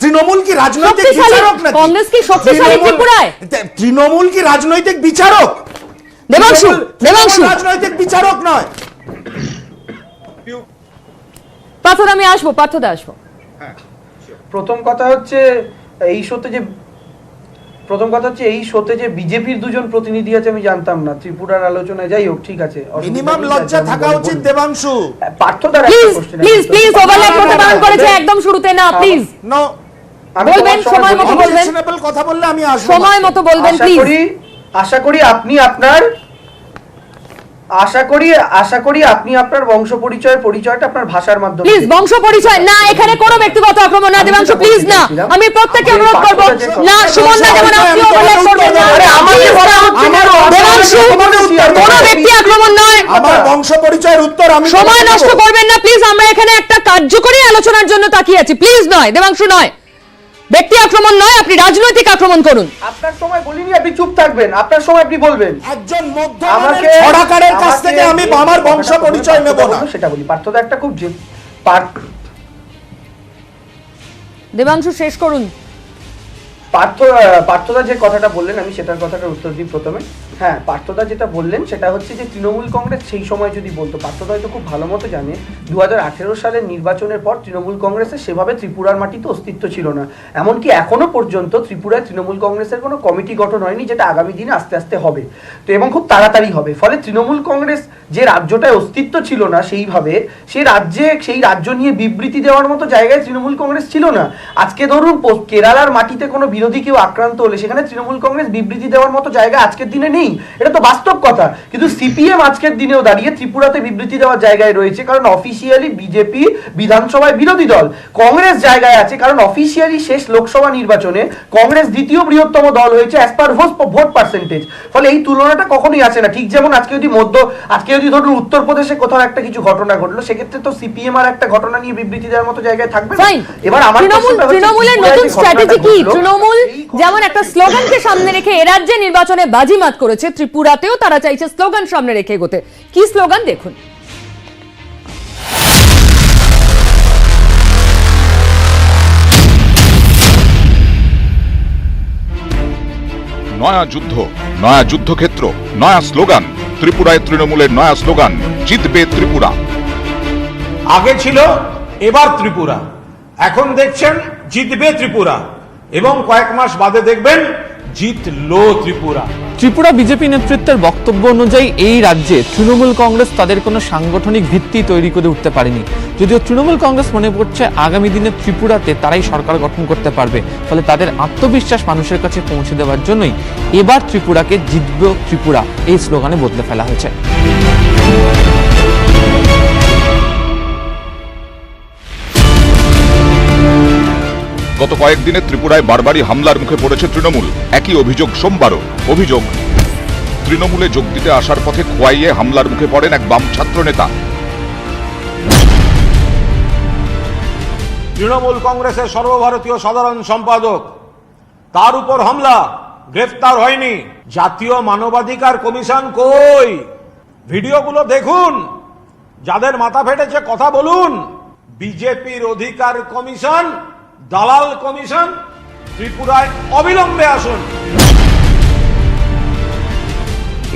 তৃণমূল কি রাজনৈতিক বিচারক নাকি? কংগ্রেস কি শক্তিশালী ত্রিপুরায়? তৃণমূল কি রাজনৈতিক বিচারক? দেবাংশু রাজনৈতিক বিচারক নয়। পার্থদা আমি আসবো, পার্থদা আসবো। প্রথম কথা হচ্ছে এই শোতে যে বিজেপির দুজন প্রতিনিধি আছে আমি জানতাম না, ত্রিপুরার আলোচনায়। যাই হোক, ঠিক আছে, মিনিমাম লজ্জা থাকা উচিত দেবাংশু। পার্থদার প্লিজ ওভারল্যাপ করতে বারণ করেছে একদম শুরুতে, না প্লিজ বলবেন, সময় মতো বলবেন, কথা বললে আমি আসবো, সময় মতো বলবেন প্লিজ। আশা করি আপনি আপনার বংশ পরিচয়টা আপনার ভাষার মাধ্যমে। প্লিজ বংশ পরিচয় না, এখানে কোনো ব্যক্তিগত আক্রমণ না দেবাংশু, প্লিজ না। আমি প্রত্যেককে অনুরোধ করব না, সুমন না, যেমন আপনি ওভারল্যাপ করবেন না। দেবাংশু কোনো ব্যক্তি আক্রমণ নয়, আমার বংশ পরিচয়ের উত্তর আমি। সময় নষ্ট করবেন না প্লিজ, আমরা এখানে একটা কার্যকরী আলোচনার জন্য তাকিয়ে আছি। প্লিজ নয় দেবাংশু, নয় ব্যক্তি আক্রমণ নয়, আপনি রাজনৈতিক আক্রমণ করুন। আপনার সময় বলিনি আপনি চুপ থাকবেন, আপনার সময় আপনি বলবেন। একজন মধ্যমানের ছড়াকারের কাছ থেকে আমি আমার বংশ পরিচয় নেব না, সেটা বলি। পার্থদা একটা খুব দেবাংশু শেষ করুন। পার্থদা যে কথাটা বললেন আমি সেটার কথাটার উত্তর দিই প্রথমে। হ্যাঁ, পার্থদা যেটা বললেন সেটা হচ্ছে যে তৃণমূল কংগ্রেস সেই সময় যদি বলতো, পার্থদা হয়তো খুব ভালো মতো জানে 2018 সালের নির্বাচনের পর তৃণমূল কংগ্রেসের সেভাবে ত্রিপুরার মাটিতে অস্তিত্ব ছিল না। এমনকি এখনো পর্যন্ত ত্রিপুরায় তৃণমূল কংগ্রেসের কোনো কমিটি গঠন হয়নি, যেটা আগামী দিনে আস্তে আস্তে হবে, তো এবং খুব তাড়াতাড়ি হবে। ফলে তৃণমূল কংগ্রেস যে রাজ্যটায় অস্তিত্ব ছিল না সেইভাবে, সেই রাজ্য নিয়ে বিবৃতি দেওয়ার মতো জায়গায় তৃণমূল কংগ্রেস ছিল না। আজকে ধরুন কেরালার মাটিতে কোনো বিরোধী কেউ আক্রান্ত হলে সেখানে তৃণমূল কংগ্রেস বিবৃতি দেওয়ার মতো জায়গা আজকের দিনে নেই, এটা তো বাস্তব কথা। কিন্তু সিপিএম আজকের দিনেও দাঁড়িয়ে ত্রিপুরাতে বিবৃতি দেওয়ার জায়গায় রয়েছে, কারণ অফিসিয়ালি বিজেপি বিধানসভায় বিরোধী দল। কংগ্রেস জায়গায় আছে কারণ অফিসিয়ালি শেষ লোকসভা নির্বাচনে কংগ্রেস দ্বিতীয় বৃহত্তম দল হয়েছে অ্যাজ পার ভোট পার্সেন্টেজ। ফলে এই তুলনাটা কখনোই আসে না। ঠিক যেমন আজকে যদি ধরুন উত্তরপ্রদেশে কোথাও একটা কিছু ঘটনা ঘটলো, সেক্ষেত্রে তো সিপিএম আর একটা ঘটনা নিয়ে বিবৃতি দেওয়ার মতো জায়গায় থাকবে না। এবার আমার তৃণমূলের নতুন স্ট্র্যাটেজি কি? তৃণমূল যেমন একটা স্লোগানকে সামনে রেখে এ রাজ্যে নির্বাচনে বাজিমাত করেছে, ত্রিপুরাতেও তারা চাইছে স্লোগান সামনে রেখে এগোতে। কি স্লোগান দেখুন। নয়া যুদ্ধ, নয়া যুদ্ধক্ষেত্র, নয়া স্লোগান। ত্রিপুরায় তৃণমূলের নয়া স্লোগান, জিতবে ত্রিপুরা। আগে ছিল এবার ত্রিপুরা, এখন দেখছেন জিতবে ত্রিপুরা, এবং কয়েক মাস বাদে দেখবেন জিতলো ত্রিপুরা। ত্রিপুরা বিজেপি নেতৃত্বের বক্তব্য অনুযায়ী এই রাজ্যে তৃণমূল কংগ্রেস তাদের কোনো সাংগঠনিক ভিত্তি তৈরি করে উঠতে পারেনি। যদিও তৃণমূল কংগ্রেস মনে করছে আগামী দিনে ত্রিপুরাতে তারাই সরকার গঠন করতে পারবে, ফলে তাদের আত্মবিশ্বাস মানুষের কাছে পৌঁছে দেওয়ার জন্যই এবার ত্রিপুরাকে জিতবে ত্রিপুরা এই স্লোগানে বদলে ফেলা হয়েছে। গত কয়েকদিনে ত্রিপুরায় বারবারই হামলার মুখে পড়েছে তৃণমূল। একই অভিযোগ সোমবারও। অভিযোগ, তৃণমূলে যোগ দিতে আসার পথে খোয়াইয়ে হামলার মুখে পড়েন এক বাম ছাত্র নেতা। তৃণমূল কংগ্রেসের সর্বভারতীয় সাধারণ সম্পাদক তার উপর হামলা, গ্রেফতার হয়নি। জাতীয় মানবাধিকার কমিশন কই? ভিডিওগুলো দেখুন, যাদের মাথা ফেটেছে কথা বলুন। বিজেপির অধিকার কমিশন, দালাল কমিশন ত্রিপুরায় অবিলম্বে আসুন।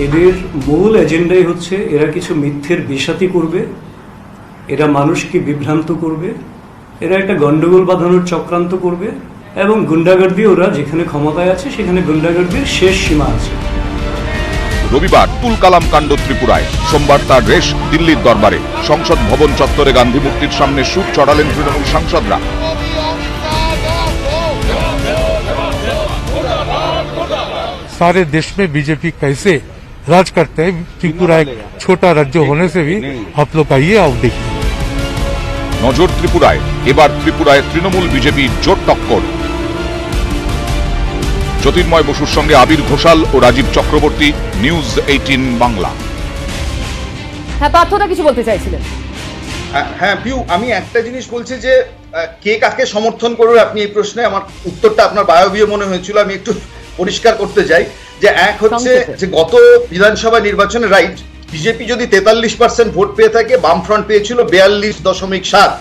এদের মূল এজেন্ডাই হচ্ছে এরা কিছু মিথ্যের বিস্বাতি করবে, এরা মানুষকে বিভ্রান্ত করবে, এরা একটা গন্ডগোল বাঁধানোর চক্রান্ত করবে এবং গুন্ডাগর্দি, ওরা যেখানে ক্ষমতায় আছে সেখানে গুন্ডাগর্দির শেষ সীমা আছে। রবিবার তুলকালাম কাণ্ড ত্রিপুরায়, সোমবার তার রেশ দিল্লির দরবারে। সংসদ ভবন চত্বরে গান্ধী মূর্তির সামনে সুর চড়ালেন তৃণমূল সাংসদরা। सारे देश में बीजेपी कैसे राज करते हैं, त्रिपुरा एक छोटा राज्य होने से भी आप लोग आइए और देखिए। নজর ত্রিপুরায়, এবার ত্রিপুরায় তৃণমূল বিজেপি জোট টক্কর। জ্যোতির্ময় বসুর সঙ্গে আবির ঘোষাল ও রাজীব চক্রবর্তী, নিউজ 18 বাংলা। হ্যাঁ, পার্থদা কিছু বলতে চাইছিলেন। হ্যাঁ পিউ, আমি একটা জিনিস বলছি যে কে কাকে সমর্থন করবে, আপনি এই প্রশ্নে আমার উত্তরটা আপনার বায়বীয় মনে হয়েছিল, আমি একটু পরিষ্কার করতে চাই যে এক হচ্ছে যে গত বিধানসভা নির্বাচনে রাইট বিজেপি যদি 43% ভোট পেয়ে থাকে, বামফ্রন্ট পেয়েছিল 42.7।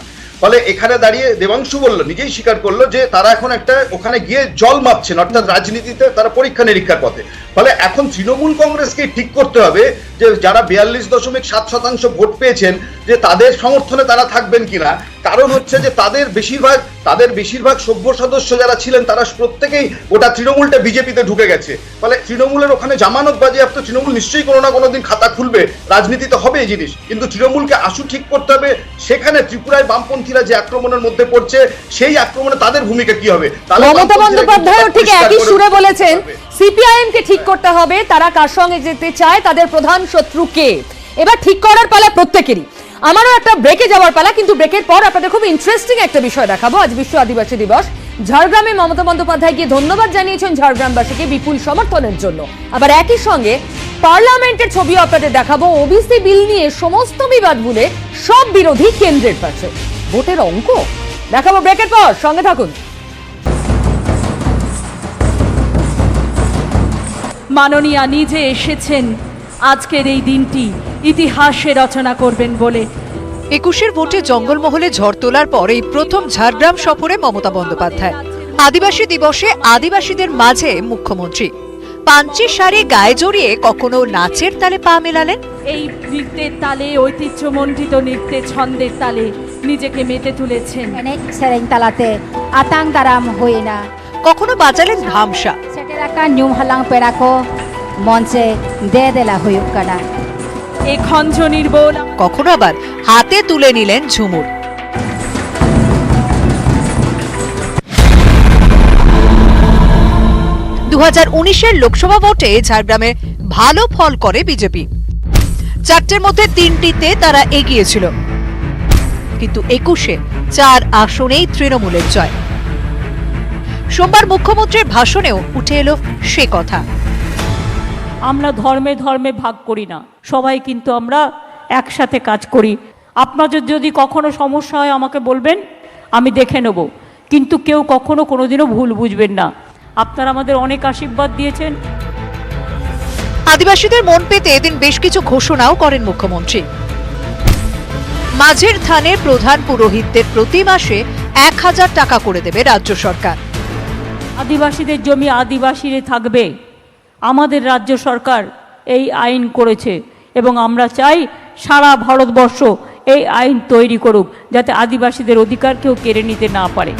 ফলে এখানে দাঁড়িয়ে দেবাংশু বলল, নিজেই স্বীকার করলো যে তারা এখন একটা ওখানে গিয়ে জল মাপছেন, অর্থাৎ রাজনীতিতে তারা পরীক্ষা নিরীক্ষার পথে। ফলে এখন তৃণমূল কংগ্রেসকে ঠিক করতে হবে যে যারা 42.7% ভোট পেয়েছেন যে তাদের সমর্থনে তারা থাকবেন কিনা। কারণ হচ্ছে যে তাদের বেশিরভাগ সভ্য সদস্য যারা ছিলেন তারা প্রত্যেকেই গোটা তৃণমূলটা বিজেপিতে ঢুকে গেছে। ফলে তৃণমূলের ওখানে জামানত বাজেয়াপ্ত, তৃণমূল নিশ্চয়ই কোনো না কোনো দিন খাতা খুলবে, রাজনীতিতে হবে এই জিনিস, কিন্তু তৃণমূলকে আশু ঠিক করতে হবে। সেখানে ত্রিপুরায় বামপন্থীরা যে আক্রমণের মধ্যে পড়ছে সেই আক্রমণে তাদের ভূমিকা কি হবে। মমতা বন্দ্যোপাধ্যায় ঠিক একই সুরে বলেছেন সিপিআইএম কে ঠিক করতে হবে, তারা কার সঙ্গে যেতে চায়, তাদের প্রধান শত্রু কে। এবার ঠিক করার পালা প্রত্যেকেরই। আমারও একটা ব্রেকে যাওয়ার পালা, কিন্তু ব্রেকের পর আপনাদের খুব ইন্টারেস্টিং একটা বিষয় দেখাবো। আজ বিশ্ব আদিবাসী দিবস। ঝাড়গ্রামে মমতা বন্দ্যোপাধ্যায় গিয়ে ধন্যবাদ জানিয়েছেন ঝাড়গ্রামবাসীকে বিপুল সমর্থনের জন্য। আবার একই সঙ্গে পার্লামেন্টের ছবিও আপনাদের দেখাবো। ওবিসি বিল নিয়ে সমস্ত বিবাদ ভুলে সব বিরোধী কেন্দ্রের পাশে। ভোটের অঙ্ক দেখাবো ব্রেকের পর, সঙ্গে থাকুন। মাননীয়া নিজে এসেছেন আজকের এই দিনটি ইতিহাসে রচনা করবেন বলে। 21-এর ভোটে জঙ্গলমহলে ঝড় তোলার পর এই প্রথম ঝাড়গ্রাম সফরে মমতা বন্দ্যোপাধ্যায়। আদিবাসী দিবসে আদিবাসীদের মাঝে মুখ্যমন্ত্রী পাঞ্চি শাড়ি গায়ে জড়িয়ে কখনো নাচের তালে পা মেলালেন। এই নৃত্যের তালে, ঐতিহ্যমণ্ডিত নৃত্যের ছন্দের তালে নিজেকে মেতে তুলেছেন। সেরেং তালাতে আতাং দারাম হই না। কখনো বাজালেন ধামসা। সেটেরাকা নিউম হালাং পেরাকো মঞ্চে দে দেলা হইুক কানা। এই খঞ্জনির বোল। কখনো আবার হাতে তুলে নিলেন ঝুমুর। এর লোকসভা ভোটে ঝাড়গ্রামে ভালো ফল করে বিজেপি। 4টের মধ্যে 3টিতে তারা এগিয়েছিল, কিন্তু 21-এ 4 আসনেই তৃণমূলের জয়। সোমবার মুখ্যমন্ত্রীর ভাষণেও উঠে এলো সে কথা। আমরা ধর্মে ধর্মে ভাগ করি না, সবাই কিন্তু আমরা একসাথে কাজ করি। আপনাদের যদি কখনো সমস্যা হয় আমাকে বলবেন, আমি দেখে নেব, কিন্তু কেউ কখনো কোনোদিনও ভুল বুঝবেন না। আপনারা আমাদের অনেক আশীর্বাদ দিয়েছেন। আদিবাসীদের মন পেতে এদিন বেশ কিছু ঘোষণাও করেন মুখ্যমন্ত্রী। মাঝের থানের প্রধান পুরোহিতদের প্রতি মাসে 1000 টাকা করে দেবে রাজ্য সরকার। আদিবাসীদের জমি আদিবাসীরা থাকবে, আমাদের রাজ্য সরকার এই আইন করেছে এবং আমরা চাই সারা ভারতবর্ষ এই আইন তৈরি করুক যাতে আদিবাসীদের অধিকার কেউ কেড়ে নিতে না পারে।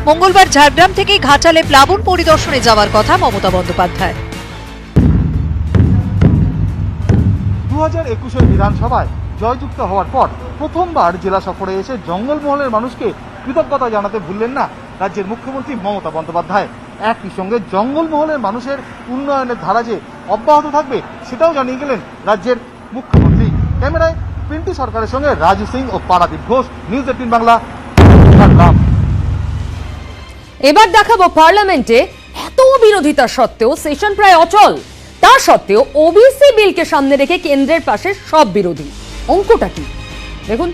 মঙ্গলবার ঝাড়গ্রাম থেকে ঘাটালে প্লাবন পরিদর্শনে যাওয়ার কথা মমতা বন্দ্যোপাধ্যায়। 2021-এর বিধানসভায় জয়যুক্ত হওয়ার পর প্রথমবার জেলা সফরে এসে জঙ্গলমহলের মানুষকে কৃতজ্ঞতা জানাতে ভুললেন না রাজ্যের মুখ্যমন্ত্রী মমতা বন্দ্যোপাধ্যায়। একই সঙ্গে জঙ্গলমহলের মানুষের উন্নয়নের ধারা যে অব্যাহত থাকবে সেটাও জানিয়ে গেলেন রাজ্যের মুখ্যমন্ত্রী। ক্যামেরায় পিন্টু সরকারের সঙ্গে রাজু সিং ও পারাদীপ ঘোষ, নিউজ 18 বাংলা, ঝাড়গ্রাম। এবার দেখাবো পার্লামেন্টে এত বিরোধিতা সত্ত্বেও সেশন প্রায় অচল। তা সত্ত্বেও ওবিসি বিলকে সামনে রেখে কেন্দ্রের পাশে সব বিরোধী। অঙ্কটা কি দেখুন।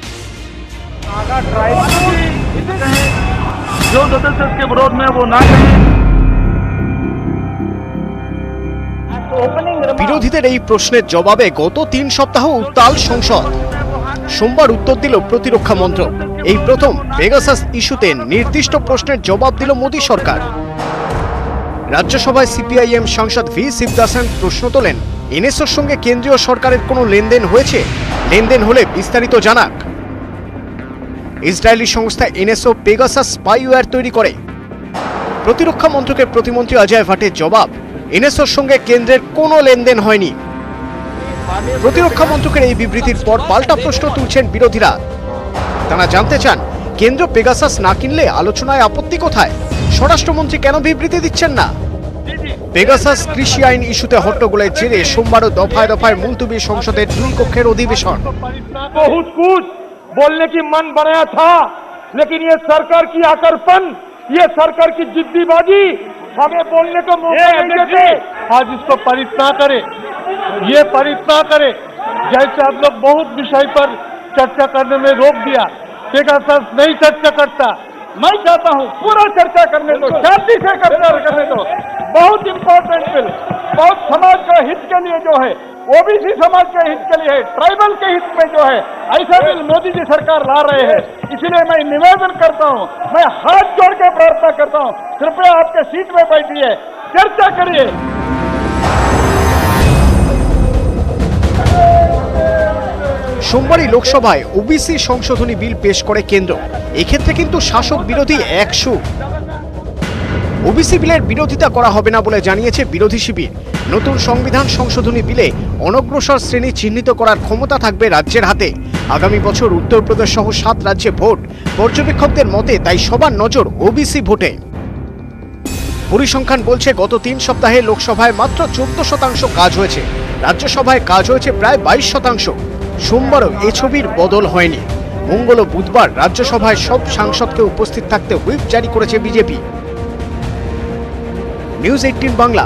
जो सदस्य इसके विरोध में वो ना कहें। বিরোধীদের এই প্রশ্নের জবাবে গত 3 সপ্তাহ উত্তাল সংসদ। সোমবার উত্তর দিল প্রতিরক্ষা মন্ত্রক। এই প্রথম পেগাসাস ইস্যুতে নির্দিষ্ট প্রশ্নের জবাব দিল মোদী সরকার। রাজ্যসভায় সিপিআইএম সাংসদ ভি শিবদাসন প্রশ্ন তোলেন, এনএসওর সঙ্গে কেন্দ্রীয় সরকারের কোনো লেনদেন হয়েছে? লেনদেন হলে বিস্তারিত জানাক। ইসরায়েলি সংস্থা এনএসও পেগাসাস স্পাইওয়্যার তৈরি করে। প্রতিরক্ষা মন্ত্রকের প্রতিমন্ত্রী অজয় ভাটের জবাব, এনএসওর সঙ্গে কেন্দ্রের কোনো লেনদেন হয়নি। প্রতিরক্ষা মন্ত্রকের এই বিবৃতির পর পাল্টা প্রশ্ন তুলছেন বিরোধীরা। তারা জানতে চান, কেন্দ্র পেগাসাস না কিনলে আলোচনায় আপত্তি কোথায়? স্বরাষ্ট্রমন্ত্রী কেন বিবৃতি দিচ্ছেন না? পেগাসাস কৃষি আইন ইস্যুতে হট্টগোলের জেরে সোমবারও দফায় দফায় মুলতুবি সংসদের 2 কক্ষের অধিবেশন। बहुत कुछ बोलने की मन बनाया था, लेकिन ये सरकार की आकर्षण, ये सरकार की जिद्दीबाजी हमें बोलने को मौका नहीं देते। आज इसको पारित ना करे, ये पारित ना करे। जैसे आप लोग बहुत विषय पर चर्चा करने में रोक दिया, पेगासस नहीं चर्चा करता। मैं चाहता हूँ पूरा चर्चा करने दो, शांति से चर्चा करने दो। बहुत इंपॉर्टेंट बिल, बहुत समाज के हित के लिए जो है, ओबीसी समाज के हित के लिए है, ट्राइबल के हित में जो है, ऐसा बिल मोदी जी सरकार ला रहे हैं। इसलिए मैं निवेदन करता हूँ, मैं हाथ जोड़ के प्रार्थना करता हूँ, कृपया आपके सीट में बैठिए, चर्चा करिए। সোমবারই লোকসভায় ওবিসি সংশোধনী বিল পেশ করে কেন্দ্র। এক্ষেত্রে কিন্তু শাসক বিরোধী একশো। ওবিসি বিলের বিরোধিতা করা হবে না বলে জানিয়েছে বিরোধী শিবির। নতুন সংবিধান সংশোধনী বিলে অনগ্রসর শ্রেণী চিহ্নিত করার ক্ষমতা থাকবে রাজ্যের হাতে। আগামী বছর উত্তরপ্রদেশ সহ 7 রাজ্যে ভোট। পর্যবেক্ষকদের মতে তাই সবার নজর ওবিসি ভোটে। পরিসংখ্যান বলছে গত 3 সপ্তাহে লোকসভায় মাত্র 14% কাজ হয়েছে, রাজ্যসভায় কাজ হয়েছে প্রায় 22%। সোমবারও এ ছবির বদল হয়নি। মঙ্গল ও বুধবার রাজ্যসভায় সব সাংসদকে উপস্থিত থাকতে হুইপ জারি করেছে বিজেপি। নিউজ 18 বাংলা।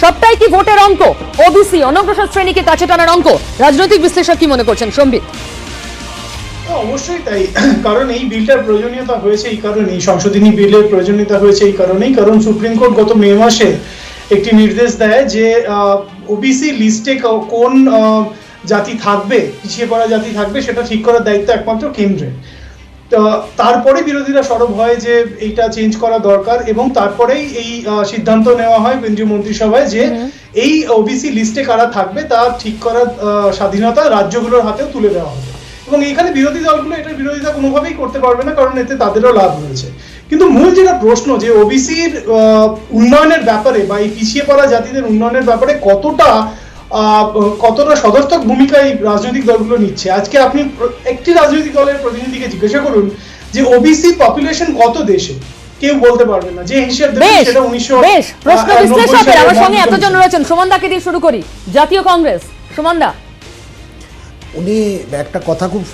সবটাই কি ভোটের অঙ্ক? ওবিসি অনগ্রসর শ্রেণীকে কাছে টানার অঙ্ক? রাজনৈতিক বিশ্লেষক কি মনে করছেন সম্বিত? অবশ্যই তাই, কারণ এই বিলটার প্রয়োজনীয়তা হয়েছে এই কারণেই, সংশোধনী বিলের প্রয়োজনীয়তা হয়েছে এই কারণেই, কারণ সুপ্রিম কোর্ট গত মে মাসে একটি নির্দেশ দেয় যে ওবিসি লিস্টে কোন জাতি থাকবে, পিছিয়ে পড়া জাতি থাকবে, সেটা ঠিক করার দায়িত্ব একমাত্র কেন্দ্রের। তারপরে বিরোধীরা সরব হয় যে এইটা চেঞ্জ করা দরকার, এবং তারপরেই এই সিদ্ধান্ত নেওয়া হয় কেন্দ্রীয় মন্ত্রিসভায় যে এই ওবিসি লিস্টে কারা থাকবে তা ঠিক করার স্বাধীনতা রাজ্যগুলোর হাতেও তুলে দেওয়া হবে। এবং এখানে বিরোধী দলগুলো এটার বিরোধিতা কোনোভাবেই করতে পারবে না, কারণ এতে তাদেরও লাভ রয়েছে। কিন্তু মূল যেটা প্রশ্ন, যে ওবিসির উন্নয়নের ব্যাপারে বা এই পিছিয়ে পড়া জাতিদের উন্নয়নের ব্যাপারে কতটা সদর্থক ভূমিকা এই রাজনৈতিক দলগুলো নিচ্ছে। আজকে আপনি একটি রাজনৈতিক দলের প্রতিনিধিকে জিজ্ঞাসা করুন যে ওবিসি পপুলেশন কত দেশে, কেউ বলতে পারবে না। যে হিসাব দেবে সেটা 1900। বেশ, প্রশ্ন বিশ্লেষকের আমার সঙ্গে এতজন রয়েছেন। সুমনদাকে দিয়ে শুরু করি, জাতীয় কংগ্রেস। সুমনদা, উনি একটা কথা খুব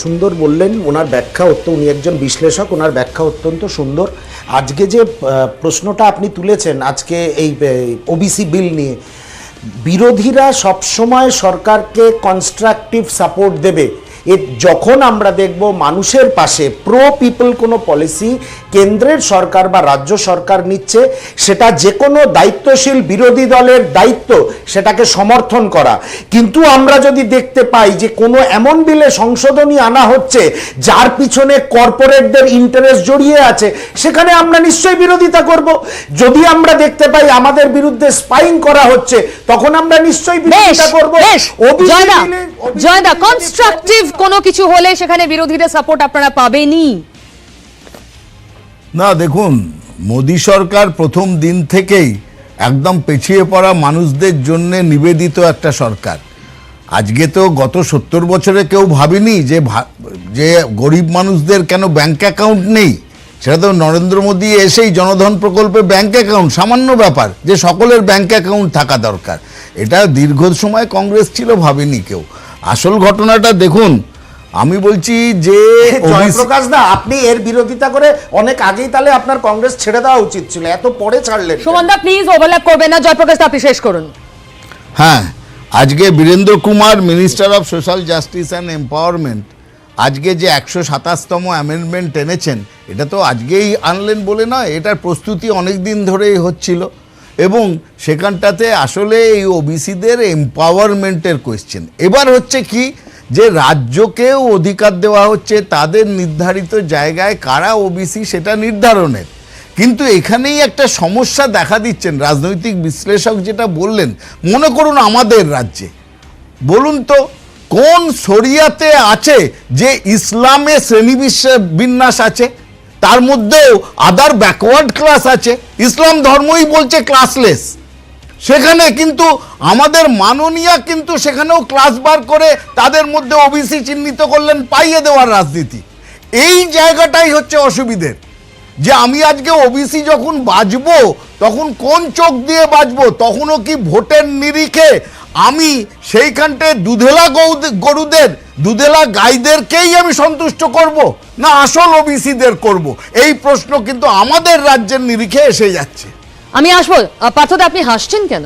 সুন্দর বললেন, ওনার ব্যাখ্যা উনি একজন বিশ্লেষক, ওনার ব্যাখ্যা অত্যন্ত সুন্দর। আজকে যে প্রশ্নটা আপনি তুলেছেন আজকে এই ওবিসি বিল নিয়ে, বিরোধীরা সবসময় সরকারকে কনস্ট্রাকটিভ সাপোর্ট দেবে যখন আমরা দেখব মানুষের পাশে প্রো পিপল কোনো পলিসি কেন্দ্রের সরকার বা রাজ্য সরকার নিচ্ছে, সেটা যে কোনো দায়িত্বশীল বিরোধী দলের দায়িত্ব সেটাকে সমর্থন করা। কিন্তু আমরা যদি দেখতে পাই যে কোনো এমন বিলে সংশোধনী আনা হচ্ছে যার পিছনে কর্পোরেটদের ইন্টারেস্ট জড়িয়ে আছে, সেখানে আমরা নিশ্চয়ই বিরোধিতা করব। যদি আমরা দেখতে পাই আমাদের বিরুদ্ধে স্পাইং করা হচ্ছে, তখন আমরা নিশ্চয়ই বিরোধিতা করব। জয়দা, কনস্ট্রাকটিভ কোনো কিছু হলে সেখানে বিরোধীদের সাপোর্ট আপনারা পাবেনই না। দেখুন, মোদী সরকার প্রথম দিন থেকেই একদম পিছিয়ে পড়া মানুষদের জন্য নিবেদিত একটা সরকার। আজকে তো গত 70 বছরে কেউ ভাবেনি যে গরিব মানুষদের কেন ব্যাংক অ্যাকাউন্ট নেই। সেটা তো নরেন্দ্র মোদী এসেই জনধন প্রকল্পে ব্যাংক অ্যাকাউন্ট, সামান্য ব্যাপার যে সকলের ব্যাংক অ্যাকাউন্ট থাকা দরকার, এটা দীর্ঘ সময় কংগ্রেস ছিল, ভাবেনি কেউ। আসল ঘটনাটা দেখুন, আমি বলছি যে জয়প্রকাশ দা, আপনি এর বিরোধিতা করে অনেক আগেই তাহলে আপনার কংগ্রেস ছেড়ে দেওয়া উচিত ছিল, এত পরে ছাড়লেন। সুমনদা প্লিজ ওভারল্যাপ করবেন না, জয়প্রকাশ দা আপনি শেষ করুন। হ্যাঁ, আজকে Birendra Kumar, minister of social justice and empowerment, আজকে যে 127তম অ্যামেন্ডমেন্ট এনেছেন, এটা তো আজকেই আনলেন বলে নয়, এটার প্রস্তুতি অনেক দিন ধরেই হচ্ছিল এবং সেখানটাতে আসলে এই ওবিসিদের এম্পাওয়ারমেন্টের কোয়েশ্চেন। এবার হচ্ছে কি যে রাজ্যকেও অধিকার দেওয়া হচ্ছে তাদের নির্ধারিত জায়গায় কারা ওবিসি সেটা নির্ধারণের। কিন্তু এখানেই একটা সমস্যা দেখা দিচ্ছেন রাজনৈতিক বিশ্লেষক যেটা বললেন। মনে করুন আমাদের রাজ্যে, বলুন তো কোন শরিয়াতে আছে যে ইসলামে শ্রেণীবিন্যাস আছে, তার মধ্যেও আদার ব্যাকওয়ার্ড ক্লাস আছে, ইসলাম ধর্মই বলছে ক্লাসলেস। সেখানে কিন্তু আমাদের মাননীয়া কিন্তু সেখানেও ক্লাস বার করে তাদের মধ্যে ওবিসি চিহ্নিত করলেন, পাইয়ে দেওয়ার রাজনীতি। এই জায়গাটাই হচ্ছে অসুবিধের, যে আমি আজকে ওবিসি যখন বাজবো তখন কোন চোখ দিয়ে বাজবো? তখনও কি ভোটের নিরিখে আমি সেইখানটায় দুধেলা গরুদের, দুধেলা গাইদেরকেই আমি সন্তুষ্ট করব, না আসল ওবিসিদের করব? এই প্রশ্ন কিন্তু আমাদের রাজ্যের নিরিখে এসে যাচ্ছে। আমি আসবো। পার্থদা, আপনি হাসছেন কেন?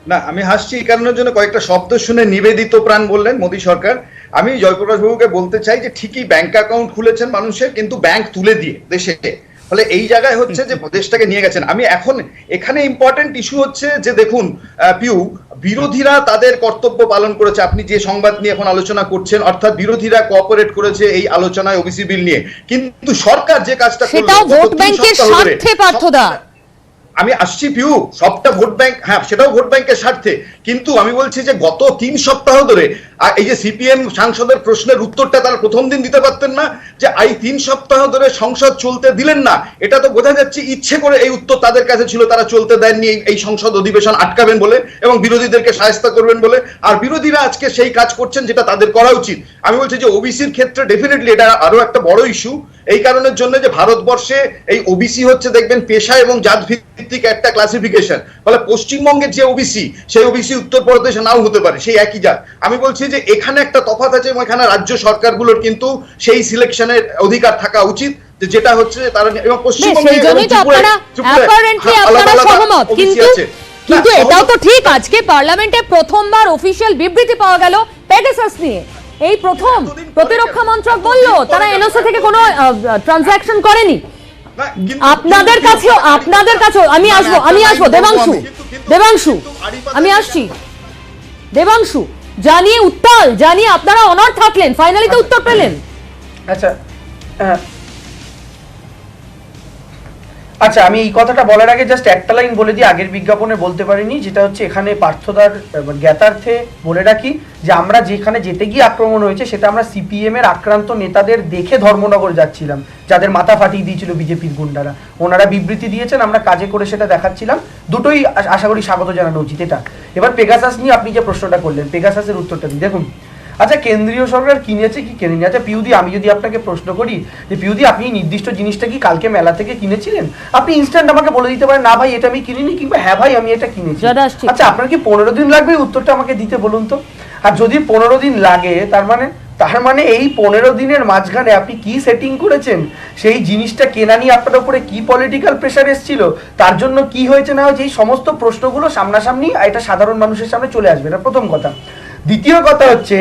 না, আমি হাসছি এই কারণের জন্য, কয়েকটা শব্দ শুনে নিবেদিত প্রাণ বললেন মোদী সরকার। আমি জয়প্রকাশ বাবুকে বলতে চাই যে ঠিকই ব্যাংক অ্যাকাউন্ট খুলেছেন মানুষের, কিন্তু ব্যাংক তুলে দিয়ে দেশে, ফলে এই জায়গায় হচ্ছে যে দেশটাকে নিয়ে গেছেন। আমি এখন এখানে ইম্পর্টেন্ট ইস্যু হচ্ছে যে দেখুন পিউ, বিরোধীরা তাদের কর্তব্য পালন করেছে। আপনি যে সংবাদ নিয়ে এখন আলোচনা করছেন, অর্থাৎ বিরোধীরা কোঅপারেট করেছে এই আলোচনায় ওবিসি বিল নিয়ে, কিন্তু সরকার যে কাজটা করলো সেটাও ভোট ব্যাংকের স্বার্থে পার্থদা। আমি আসছি পিউ, সবটা ভোট ব্যাংক, হ্যাঁ সেটাও ভোট ব্যাংকের স্বার্থে, কিন্তু আমি বলছি যে গত 3 সপ্তাহ ধরে এই যে সিপিএম সাংসদের প্রশ্নের উত্তরটা তারা প্রথম দিন দিতে পারতেন না, যে এই 3 সপ্তাহ ধরে সংসদ চলতে দিলেন না, এটা তো বোঝা যাচ্ছে ইচ্ছে করে এই উত্তর তাদের কাছে ছিল, তারা চলতে দেননি এই সংসদ অধিবেশন আটকাবেন বলে এবং বিরোধীদেরকে সাহায্য করবেন বলে। আর বিরোধীরা আজকে সেই কাজ করছেন যেটা তাদের করা উচিত। আমি বলছি যে ওবিসির ক্ষেত্রে ডেফিনেটলি এটা আরো একটা বড় ইস্যু, এই কারণের জন্য যে ভারতবর্ষে এই ওবিসি হচ্ছে দেখবেন পেশা এবং জাত ভিত্তিক একটা ক্লাসিফিকেশন, ফলে পশ্চিমবঙ্গের যে ওবিসি সেই ওবিসি উত্তরপ্রদেশে নাও হতে পারে, সেই একই জাত। আমি বলছি যে এখানে একটা তফাৎ আছে এবং এখানে রাজ্য সরকারগুলোর কিন্তু সেই সিলেকশনের অধিকার থাকা উচিত, যেটা হচ্ছে তারা এবং পশ্চিমবঙ্গে কিন্তু এটাও তো ঠিক, আজকে পার্লামেন্টে প্রথমবার অফিসিয়াল বিবৃতি পাওয়া গেল পেগাসাস নিয়ে। এই প্রথম প্রতিরক্ষা মন্ত্রক বলল তারা এনওসি থেকে কোনো ট্রানজাকশন করেনি। আপনাদের কাছেও আমি আসবো দেবাংশু আমি আসছি। দেবাংশু, জানিয়ে উত্তাল, জানিয়ে আপনারা অনর থাকলেন, ফাইনালি তো উত্তর পেলেন। আচ্ছা, আমি এই কথাটা বলার আগে জাস্ট একটা লাইন বলে দিই, আগের বিজ্ঞাপনে বলতে পারিনি, যেটা হচ্ছে এখানে পার্থদার জ্ঞাতার্থে বলে রাখি যে আমরা যেখানে যেতে গিয়ে আক্রমণ হয়েছে সেটা আমরা সিপিএম এর আক্রান্ত নেতাদের দেখে ধর্মনগর যাচ্ছিলাম, যাদের মাথা ফাটিয়ে দিয়েছিল বিজেপির গুন্ডারা। ওনারা বিবৃতি দিয়েছেন, আমরা কাজে করে সেটা দেখাচ্ছিলাম। দুটোই আশা করি স্বাগত জানানো উচিত। এটা এবার পেগাসাস নিয়ে আপনি যে প্রশ্নটা করলেন, পেগাসাসের উত্তরটা দিই। দেখুন, আচ্ছা কেন্দ্রীয় সরকার কিনেছে কি কেনেনি? আচ্ছা পিউদি, আমি যদি আপনাকে প্রশ্ন করি যে পিউদি আপনি নির্দিষ্ট জিনিসটা কি কালকে মেলা থেকে কিনেছিলেন, আপনি ইনস্ট্যান্ট আমাকে বলে দিতে পারেন না ভাই এটা আমি কিনিনি, কিংবা হ্যাঁ ভাই আমি এটা কিনেছি। আচ্ছা আপনার কি 15 দিন লাগবে উত্তরটা আমাকে দিতে, বলুন তো? আর যদি 15 দিন লাগে, তার মানে এই 15 দিনের মাঝখানে আপনি কি সেটিং করেছেন, সেই জিনিসটা কেনা নিয়ে আপনার উপরে কি পলিটিক্যাল প্রেশার এসেছিল, তার জন্য কি হয়েছে না হয়েছে, এই সমস্ত প্রশ্নগুলো সামনাসামনি এটা সাধারণ মানুষের সামনে চলে আসবে। এটা প্রথম কথা। দ্বিতীয় কথা হচ্ছে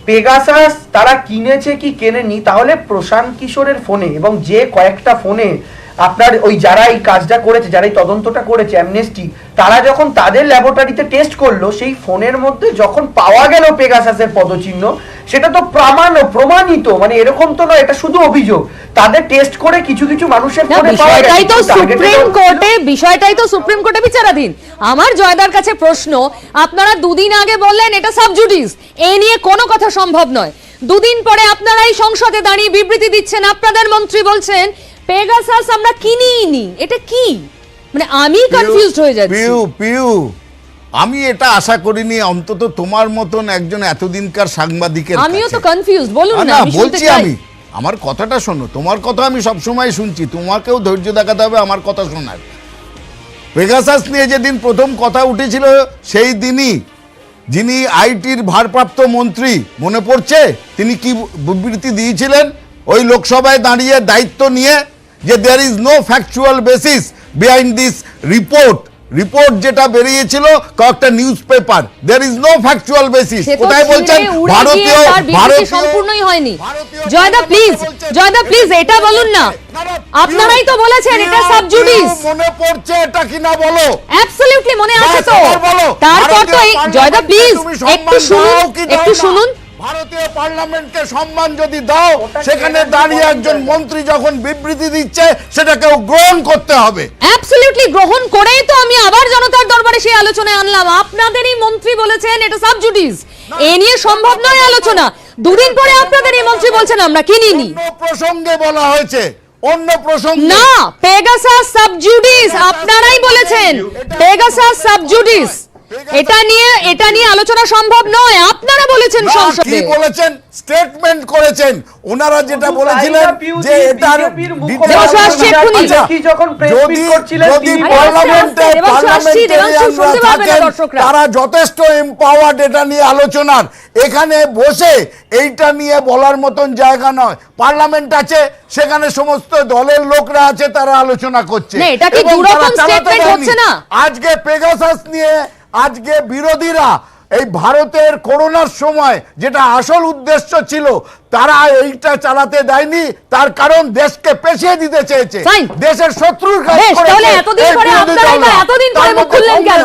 পেগাসাস তারা কিনেছে কি কেনেনি, তাহলে প্রশান্ত কিশোরের ফোনে এবং যে কয়েকটা ফোনে আপনার ওই যারা এই কাজটা করেছে, যারা এই তদন্তটা করেছে অ্যামনেস্টি, তারা যখন তাদের ল্যাবরেটরিতে টেস্ট করলো, সেই ফোনের মধ্যে যখন পাওয়া গেল পেগাসাসের পদচিহ্ন, সেটা তো প্রমাণিত, মানে এরকম তো নয় এটা শুধু অভিযোগ। তাদের টেস্ট করে কিছু মানুষের ফোনে পাওয়া গেছে, বিষয়টাই তো সুপ্রিম কোর্টে বিচারাধীন। আমার জয়দার কাছে প্রশ্ন, আপনারা 2 দিন আগে বললেন এটা সাবজুডিস, এ নিয়ে কোনো কথা সম্ভব নয়। 2 দিন পরে আপনারা এই সংসদে দাঁড়িয়ে বিবৃতি দিচ্ছেন, আপনাদের মন্ত্রী বলছেন পেগাসাস আমরা কিনিনি। এটা কি? মানে আমি কনফিউজড হয়ে যাচ্ছি। পিউ, আমি এটা আশা করিনি, অন্তত তোমার মতন একজন এতদিনকার সাংবাদিকের। আমিও তো কনফিউজড, বলুন না। বলছি আমি, আমার কথাটা শোনো, তোমার কথা আমি সবসময় শুনছি, তোমাকেও ধৈর্য দেখাতে হবে আমার কথা শোনার। পেগাসাস নিয়ে যেদিন প্রথম কথা উঠেছিল, সেই দিনই যিনি আইটির ভারপ্রাপ্ত মন্ত্রী, মনে পড়ছে তিনি কি বিবৃতি দিয়েছিলেন ওই লোকসভায় দাঁড়িয়ে দায়িত্ব নিয়ে, যে there is no factual basis behind this report report যেটা বেরিয়েছিল কয়েকটা newspaper, there is no factual basis. কোথায় বলছেন ভারতীয় সম্পূর্ণই হয়নি। জয়দা প্লিজ এটা বলুন না, আপনারাই তো বলেছেন এটা সাবজুডিস। মনে পড়ছে এটা কিনা বলো। অ্যাবসলিউটলি মনে আছে তো। তারপর তো জয়দা প্লিজ একটু শুনুন। ভারতীয় পার্লামেন্টকে সম্মান যদি দাও, সেখানে দাঁড়িয়ে একজন মন্ত্রী যখন বিবৃতি দিচ্ছে সেটাকেও গ্রহণ করতে হবে। অ্যাবসলিউটলি গ্রহণ করেই তো আমি আবার জনতার দরবারে সেই আলোচনায় আনলাম। আপনাদেরই মন্ত্রী বলেছেন এটা সাবজুডিস, এ নিয়ে সম্ভব নয় আলোচনা। দুদিন পরে আপনাদেরই মন্ত্রী বলছেন আমরা কিনিনি। অন্য প্রসঙ্গে বলা হয়েছে, অন্য প্রসঙ্গে না। পেগাসাস সাবজুডিস আপনারাই বলেছেন, পেগাসাস সাবজুডিস। এটা নিয়ে আলোচনা সম্ভব নয়, আপনারা বলেছেন সংসদে। কি বলেছেন? স্টেটমেন্ট করেছেন। ওনারা যেটা বলেছিলেন যে এটার তারা যথেষ্ট এম্পাওয়ার্ড এটা নিয়ে আলোচনার। এখানে বসে এইটা নিয়ে বলার মতন জায়গা নয়। পার্লামেন্ট আছে, সেখানে সমস্ত দলের লোকরা আছে, তারা আলোচনা করছে। আজকে পেগাসাস নিয়ে আজকে বিরোধীরা এই ভারতের করোনার সময় যেটা আসল উদ্দেশ্য ছিল, তারা এইটা চালাতে দেয়নি। তার কারণ দেশকে পেছিয়ে দিতে চেয়েছে, দেশের শত্রুর কাজ করেছে। এতদিন পরে মুখ খুললেন কেন?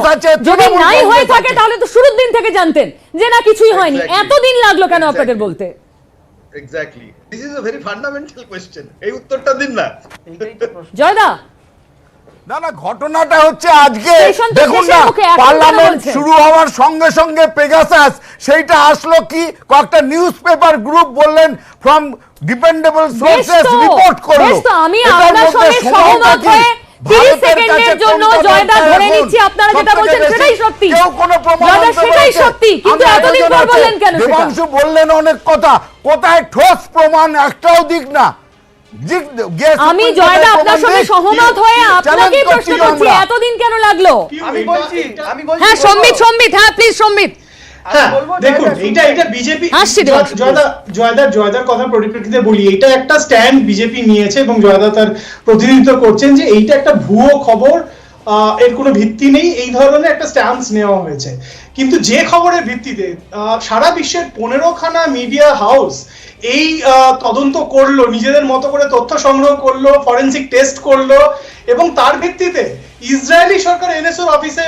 যদি নাই হয়ে থাকে তাহলে তো শুরুর দিন থেকে জানতেন যে না কিছুই হয়নি। এতদিন লাগলো কেন আপনাদের বলতে? Exactly, this is a very fundamental question. এই উত্তরটা দিন না জয়দা। না না, ঘটনাটা হচ্ছে আজকে দেখুন না, পার্লামেন্ট শুরু হওয়ার সঙ্গে সঙ্গে পেগাসাস সেইটা আসলো কি, কয়েকটা নিউজ পেপার গ্রুপ বললেন ফ্রম ডিপেন্ডেবল সোর্সেস রিপোর্ট করলো। আমি আপনার সঙ্গে সহমত হয়ে 30 সেকেন্ডের জন্য জয়দা ধরে নিচ্ছি আপনারা যেটা বলছেন সেটাই সত্যি। কেউ কোনো প্রমাণ সেটাই সত্যি, কিন্তু এতদিন পর বললেন কেন? দেবাংশু বললেন অনেক কথা, কোথায় ঠোস প্রমাণ একটাও দিক না। আমি জয়দা আপনার সঙ্গে সহমত হয়ে আপনাকে প্রশ্ন করছি, এতদিন কেন লাগলো? আমি বলছি হ্যাঁ সম্বিত, হ্যাঁ প্লিজ সম্বিত। দেখুন, এটা বিজেপি জয়দার কথা পরিপ্রেক্ষিতে বলি, এটা একটা স্ট্যান্ড বিজেপি নিয়েছে এবং জয়দা তার প্রতিনিধিত্ব করছেন যে এইটা একটা ভুয়ো খবর, এর কোনো ভিত্তি নেই, এই ধরনের একটা স্ট্যান্স নেওয়া হয়েছে। কিন্তু যে খবরের ভিত্তিতে সারা বিশ্বের 15খানা মিডিয়া হাউস এই তদন্ত করলো, নিজেদের মতো করে তথ্য সংগ্রহ করলো, ফরেনসিক টেস্ট করলো, এবং তার ভিত্তিতে ইসরায়েলি সরকার এনএসওর অফিসে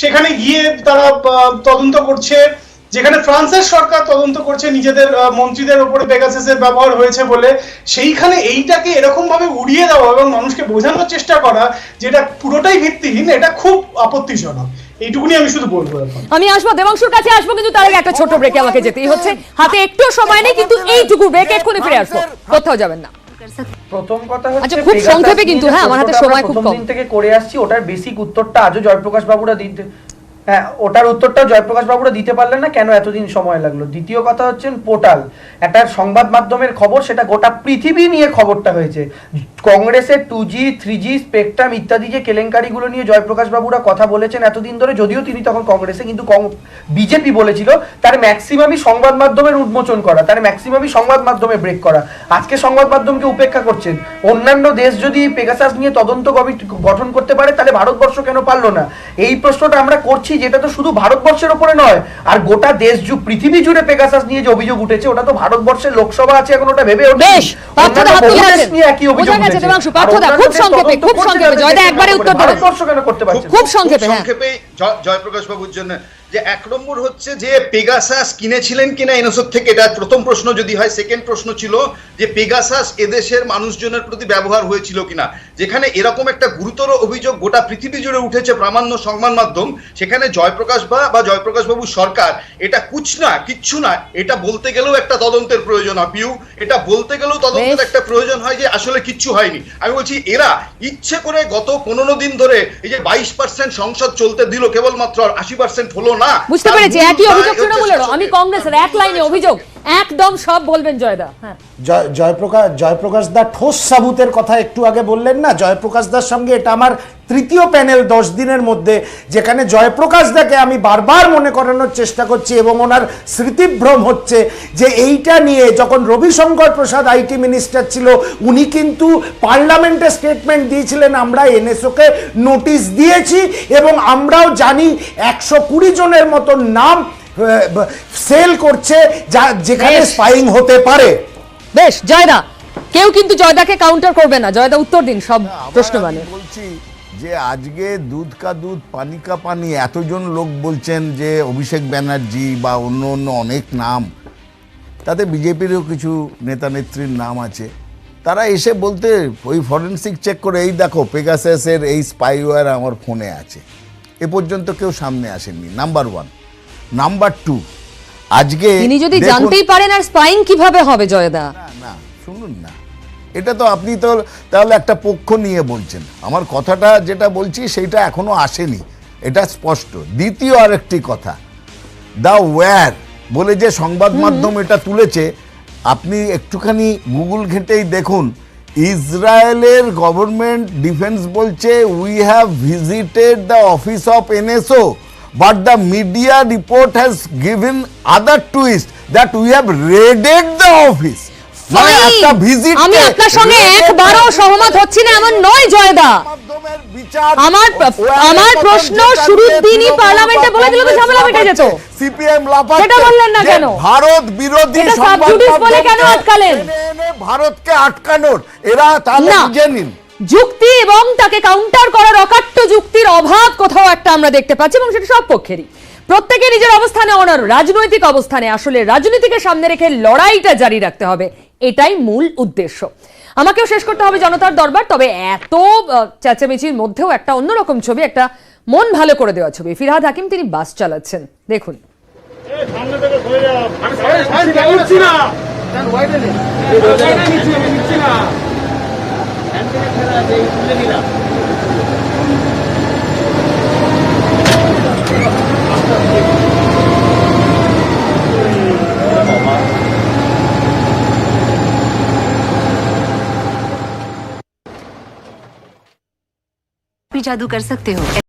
সেখানে গিয়ে তারা তদন্ত করছে, যেখানে ফ্রান্সের সরকার তদন্ত করছে নিজেদের মন্ত্রীদের উপরে পেগাসাসের ব্যবহার হয়েছে বলে, সেইখানে এইটাকে এরকম ভাবে উড়িয়ে দেওয়া এবং মানুষকে বোঝানোর চেষ্টা করা যেটা পুরোটাই ভিত্তিহীন, এটা খুব আপত্তিজনক। এইটুকুনি আমি শুধু বলবো। আমি আসবো দেবাংশুর কাছে আসবো, কিন্তু তার আগে একটা ছোট ব্রেকে আমাকে যেতেই হচ্ছে। হাতে একটু সময় নেই, কিন্তু এইটুকু ব্রেক এক্ষুনি ফিরে আসবো, কোথাও যাবেন না। প্রথম কথা হচ্ছে খুব সংক্ষেপে কিন্তু, হ্যাঁ আমার হাতে সময় খুব কম। দিন থেকে করে আসছি, ওটার বেসিক উত্তরটা আজও জয়প্রকাশ বাবুরা দিতে, হ্যাঁ ওটার উত্তরটা জয়প্রকাশ বাবুরা দিতে পারলেন না, কেন এতদিন সময় লাগলো। দ্বিতীয় কথা হচ্ছে পোর্টাল, একটা সংবাদ মাধ্যমের খবর, সেটা গোটা পৃথিবী নিয়ে খবরটা হয়েছে। কংগ্রেসের 2G 3G স্পেকট্রাম ইত্যাদি যে কেলেঙ্কারিগুলো নিয়ে জয়প্রকাশ বাবুরা কথা বলেছেন এতদিন ধরে, যদিও তিনি তখন কংগ্রেসে, কিন্তু বিজেপি বলেছিল তার ম্যাক্সিমামই সংবাদ মাধ্যমের উন্মোচন করা, তার ম্যাক্সিমামই সংবাদ মাধ্যমে ব্রেক করা। আজকে সংবাদ মাধ্যমকে উপেক্ষা করছেন। অন্যান্য দেশ যদি পেগাসাস নিয়ে তদন্ত গঠন করতে পারে, তাহলে ভারতবর্ষ কেন পারলো না? এই প্রশ্নটা আমরা করছি, যেটা তো শুধু ভারতবর্ষের উপরে নয়, আর গোটা দেশ পৃথিবী জুড়ে পেগাসাস নিয়ে যে অভিযোগ উঠেছে, ওটা তো ভারতবর্ষের লোকসভা আছে এখন, ওটা ভেবে ওঠে একই অভিযোগ উঠেছে। সংক্ষেপে জয়প্রকাশ বাবুর জন্য যে 1 নম্বর হচ্ছে যে পেগাসাস কিনেছিলেন কিনা এনএসওর থেকে, এটা প্রথম প্রশ্ন যদি হয়। সেকেন্ড প্রশ্ন ছিল যে পেগাসাস এদেশের মানুষজনের প্রতি ব্যবহার হয়েছিল কিনা। যেখানে এরকম একটা গুরুতর অভিযোগ গোটা পৃথিবী জুড়ে উঠেছে প্রামাণ্য সংবাদ মাধ্যম, সেখানে জয়প্রকাশ বা জয়প্রকাশ বাবুর সরকার এটা কিচ্ছু না, এটা বলতে গেলেও একটা তদন্তের প্রয়োজন হয়। পিউ, এটা বলতে গেলেও তদন্তের একটা প্রয়োজন হয় যে আসলে কিচ্ছু হয়নি। আমি বলছি এরা ইচ্ছে করে গত 15 দিন ধরে এই যে 22% সংসদ চলতে দিল, কেবলমাত্র 80% হলো না। বুঝতে পেরেছি, একই অভিযোগ তৃণমূলের। আমি কংগ্রেসের এক লাইনে অভিযোগ একদম সব বলবেন জয়দা। হ্যাঁ, জয়প্রকাশ দা ঠোস সাবুতের কথা একটু আগে বললেন না, জয়প্রকাশ দার সঙ্গে এটা আমার তৃতীয় প্যানেল 10 দিনের মধ্যে, যেখানে জয়প্রকাশ দাকে আমি বারবার মনে করানোর চেষ্টা করছি এবং ওনার স্মৃতিভ্রম হচ্ছে যে এইটা নিয়ে যখন রবিশঙ্কর প্রসাদ আইটি মিনিস্টার ছিল উনি কিন্তু পার্লামেন্টে স্টেটমেন্ট দিয়েছিলেন আমরা এনএসওকে নোটিশ দিয়েছি এবং আমরাও জানি 120 জনের মতো নাম সেল করছে যেখানে স্পাইং হতে পারে। বেশ জয়দা, কেউ কিন্তু জয়দাকে কাউন্টার করবে না, জয়দা উত্তর দিন সব প্রশ্ন মানে। বলছি যে আজকে দুধ কা দুধ পানি কা পানি এতজন লোক বলছেন যে অভিষেক ব্যানার্জি বা অন্য অন্য অনেক নাম, তাতে বিজেপিরও কিছু নেতা নেত্রীর নাম আছে, তারা এসে বলতে ওই ফরেন্সিক চেক করে এই দেখো পেগাসাসের এই স্পাইওয়্যার আমার ফোনে আছে, এ পর্যন্ত কেউ সামনে আসেননি। নাম্বার 1। নাম্বার 2, আজকে তিনি যদি জানতেই পারেন আর স্পাইং কিভাবে হবে জয়দা? না শুনুন না, এটা তো আপনি তো তাহলে একটা পক্ষ নিয়ে বলছেন, আমার কথাটা যেটা বলছি সেইটা এখনো আসেনি, এটা স্পষ্ট। দ্বিতীয় আরেকটি কথা, দ্য ওয়্যার বলে যে সংবাদ মাধ্যম এটা তুলেছে, আপনি একটুখানি গুগল ঘেঁটেই দেখুন, ইসরায়েলের গভর্নমেন্ট ডিফেন্স বলছে we have visited the office of NSO but the media report has given other twist that we have raided the office. আমি আপনার সঙ্গে একবারও সহমত হচ্ছি না এমন নয় জয়দা, আমার প্রশ্ন শুরুর দিনই পার্লামেন্টে বলে দিল তো ঝামেলা মিটে যেত। সিপিএম লাফাচ্ছে, সেটা বললেন না কেন? ভারত বিরোধী সংবাদ বলে কেন আটকালেন? ভারতকে আটকানোর এরা তাহলে বুঝে নিন। যুক্তি এবং তাকে কাউন্টার করার অকাট্য যুক্তির অভাব কোথাও একটা আমরা দেখতে পাচ্ছি এবং সেটা সব পক্ষেরই। প্রত্যেকে নিজের অবস্থানে অনড়, রাজনৈতিক অবস্থানে, আসলে রাজনীতিকে সামনে রেখে লড়াইটা জারি রাখতে হবে, এটাই মূল উদ্দেশ্য। আমাকেও শেষ করতে হবে জনতার দরবার, তবে এত চেঁচামেচির মধ্যেও একটা অন্যরকম ছবি, একটা মন ভালো করে দেওয়া ছবি। ফিরহাদ হাকিম তিনি বাস চালাচ্ছেন, দেখুন। भी जादू कर सकते हो।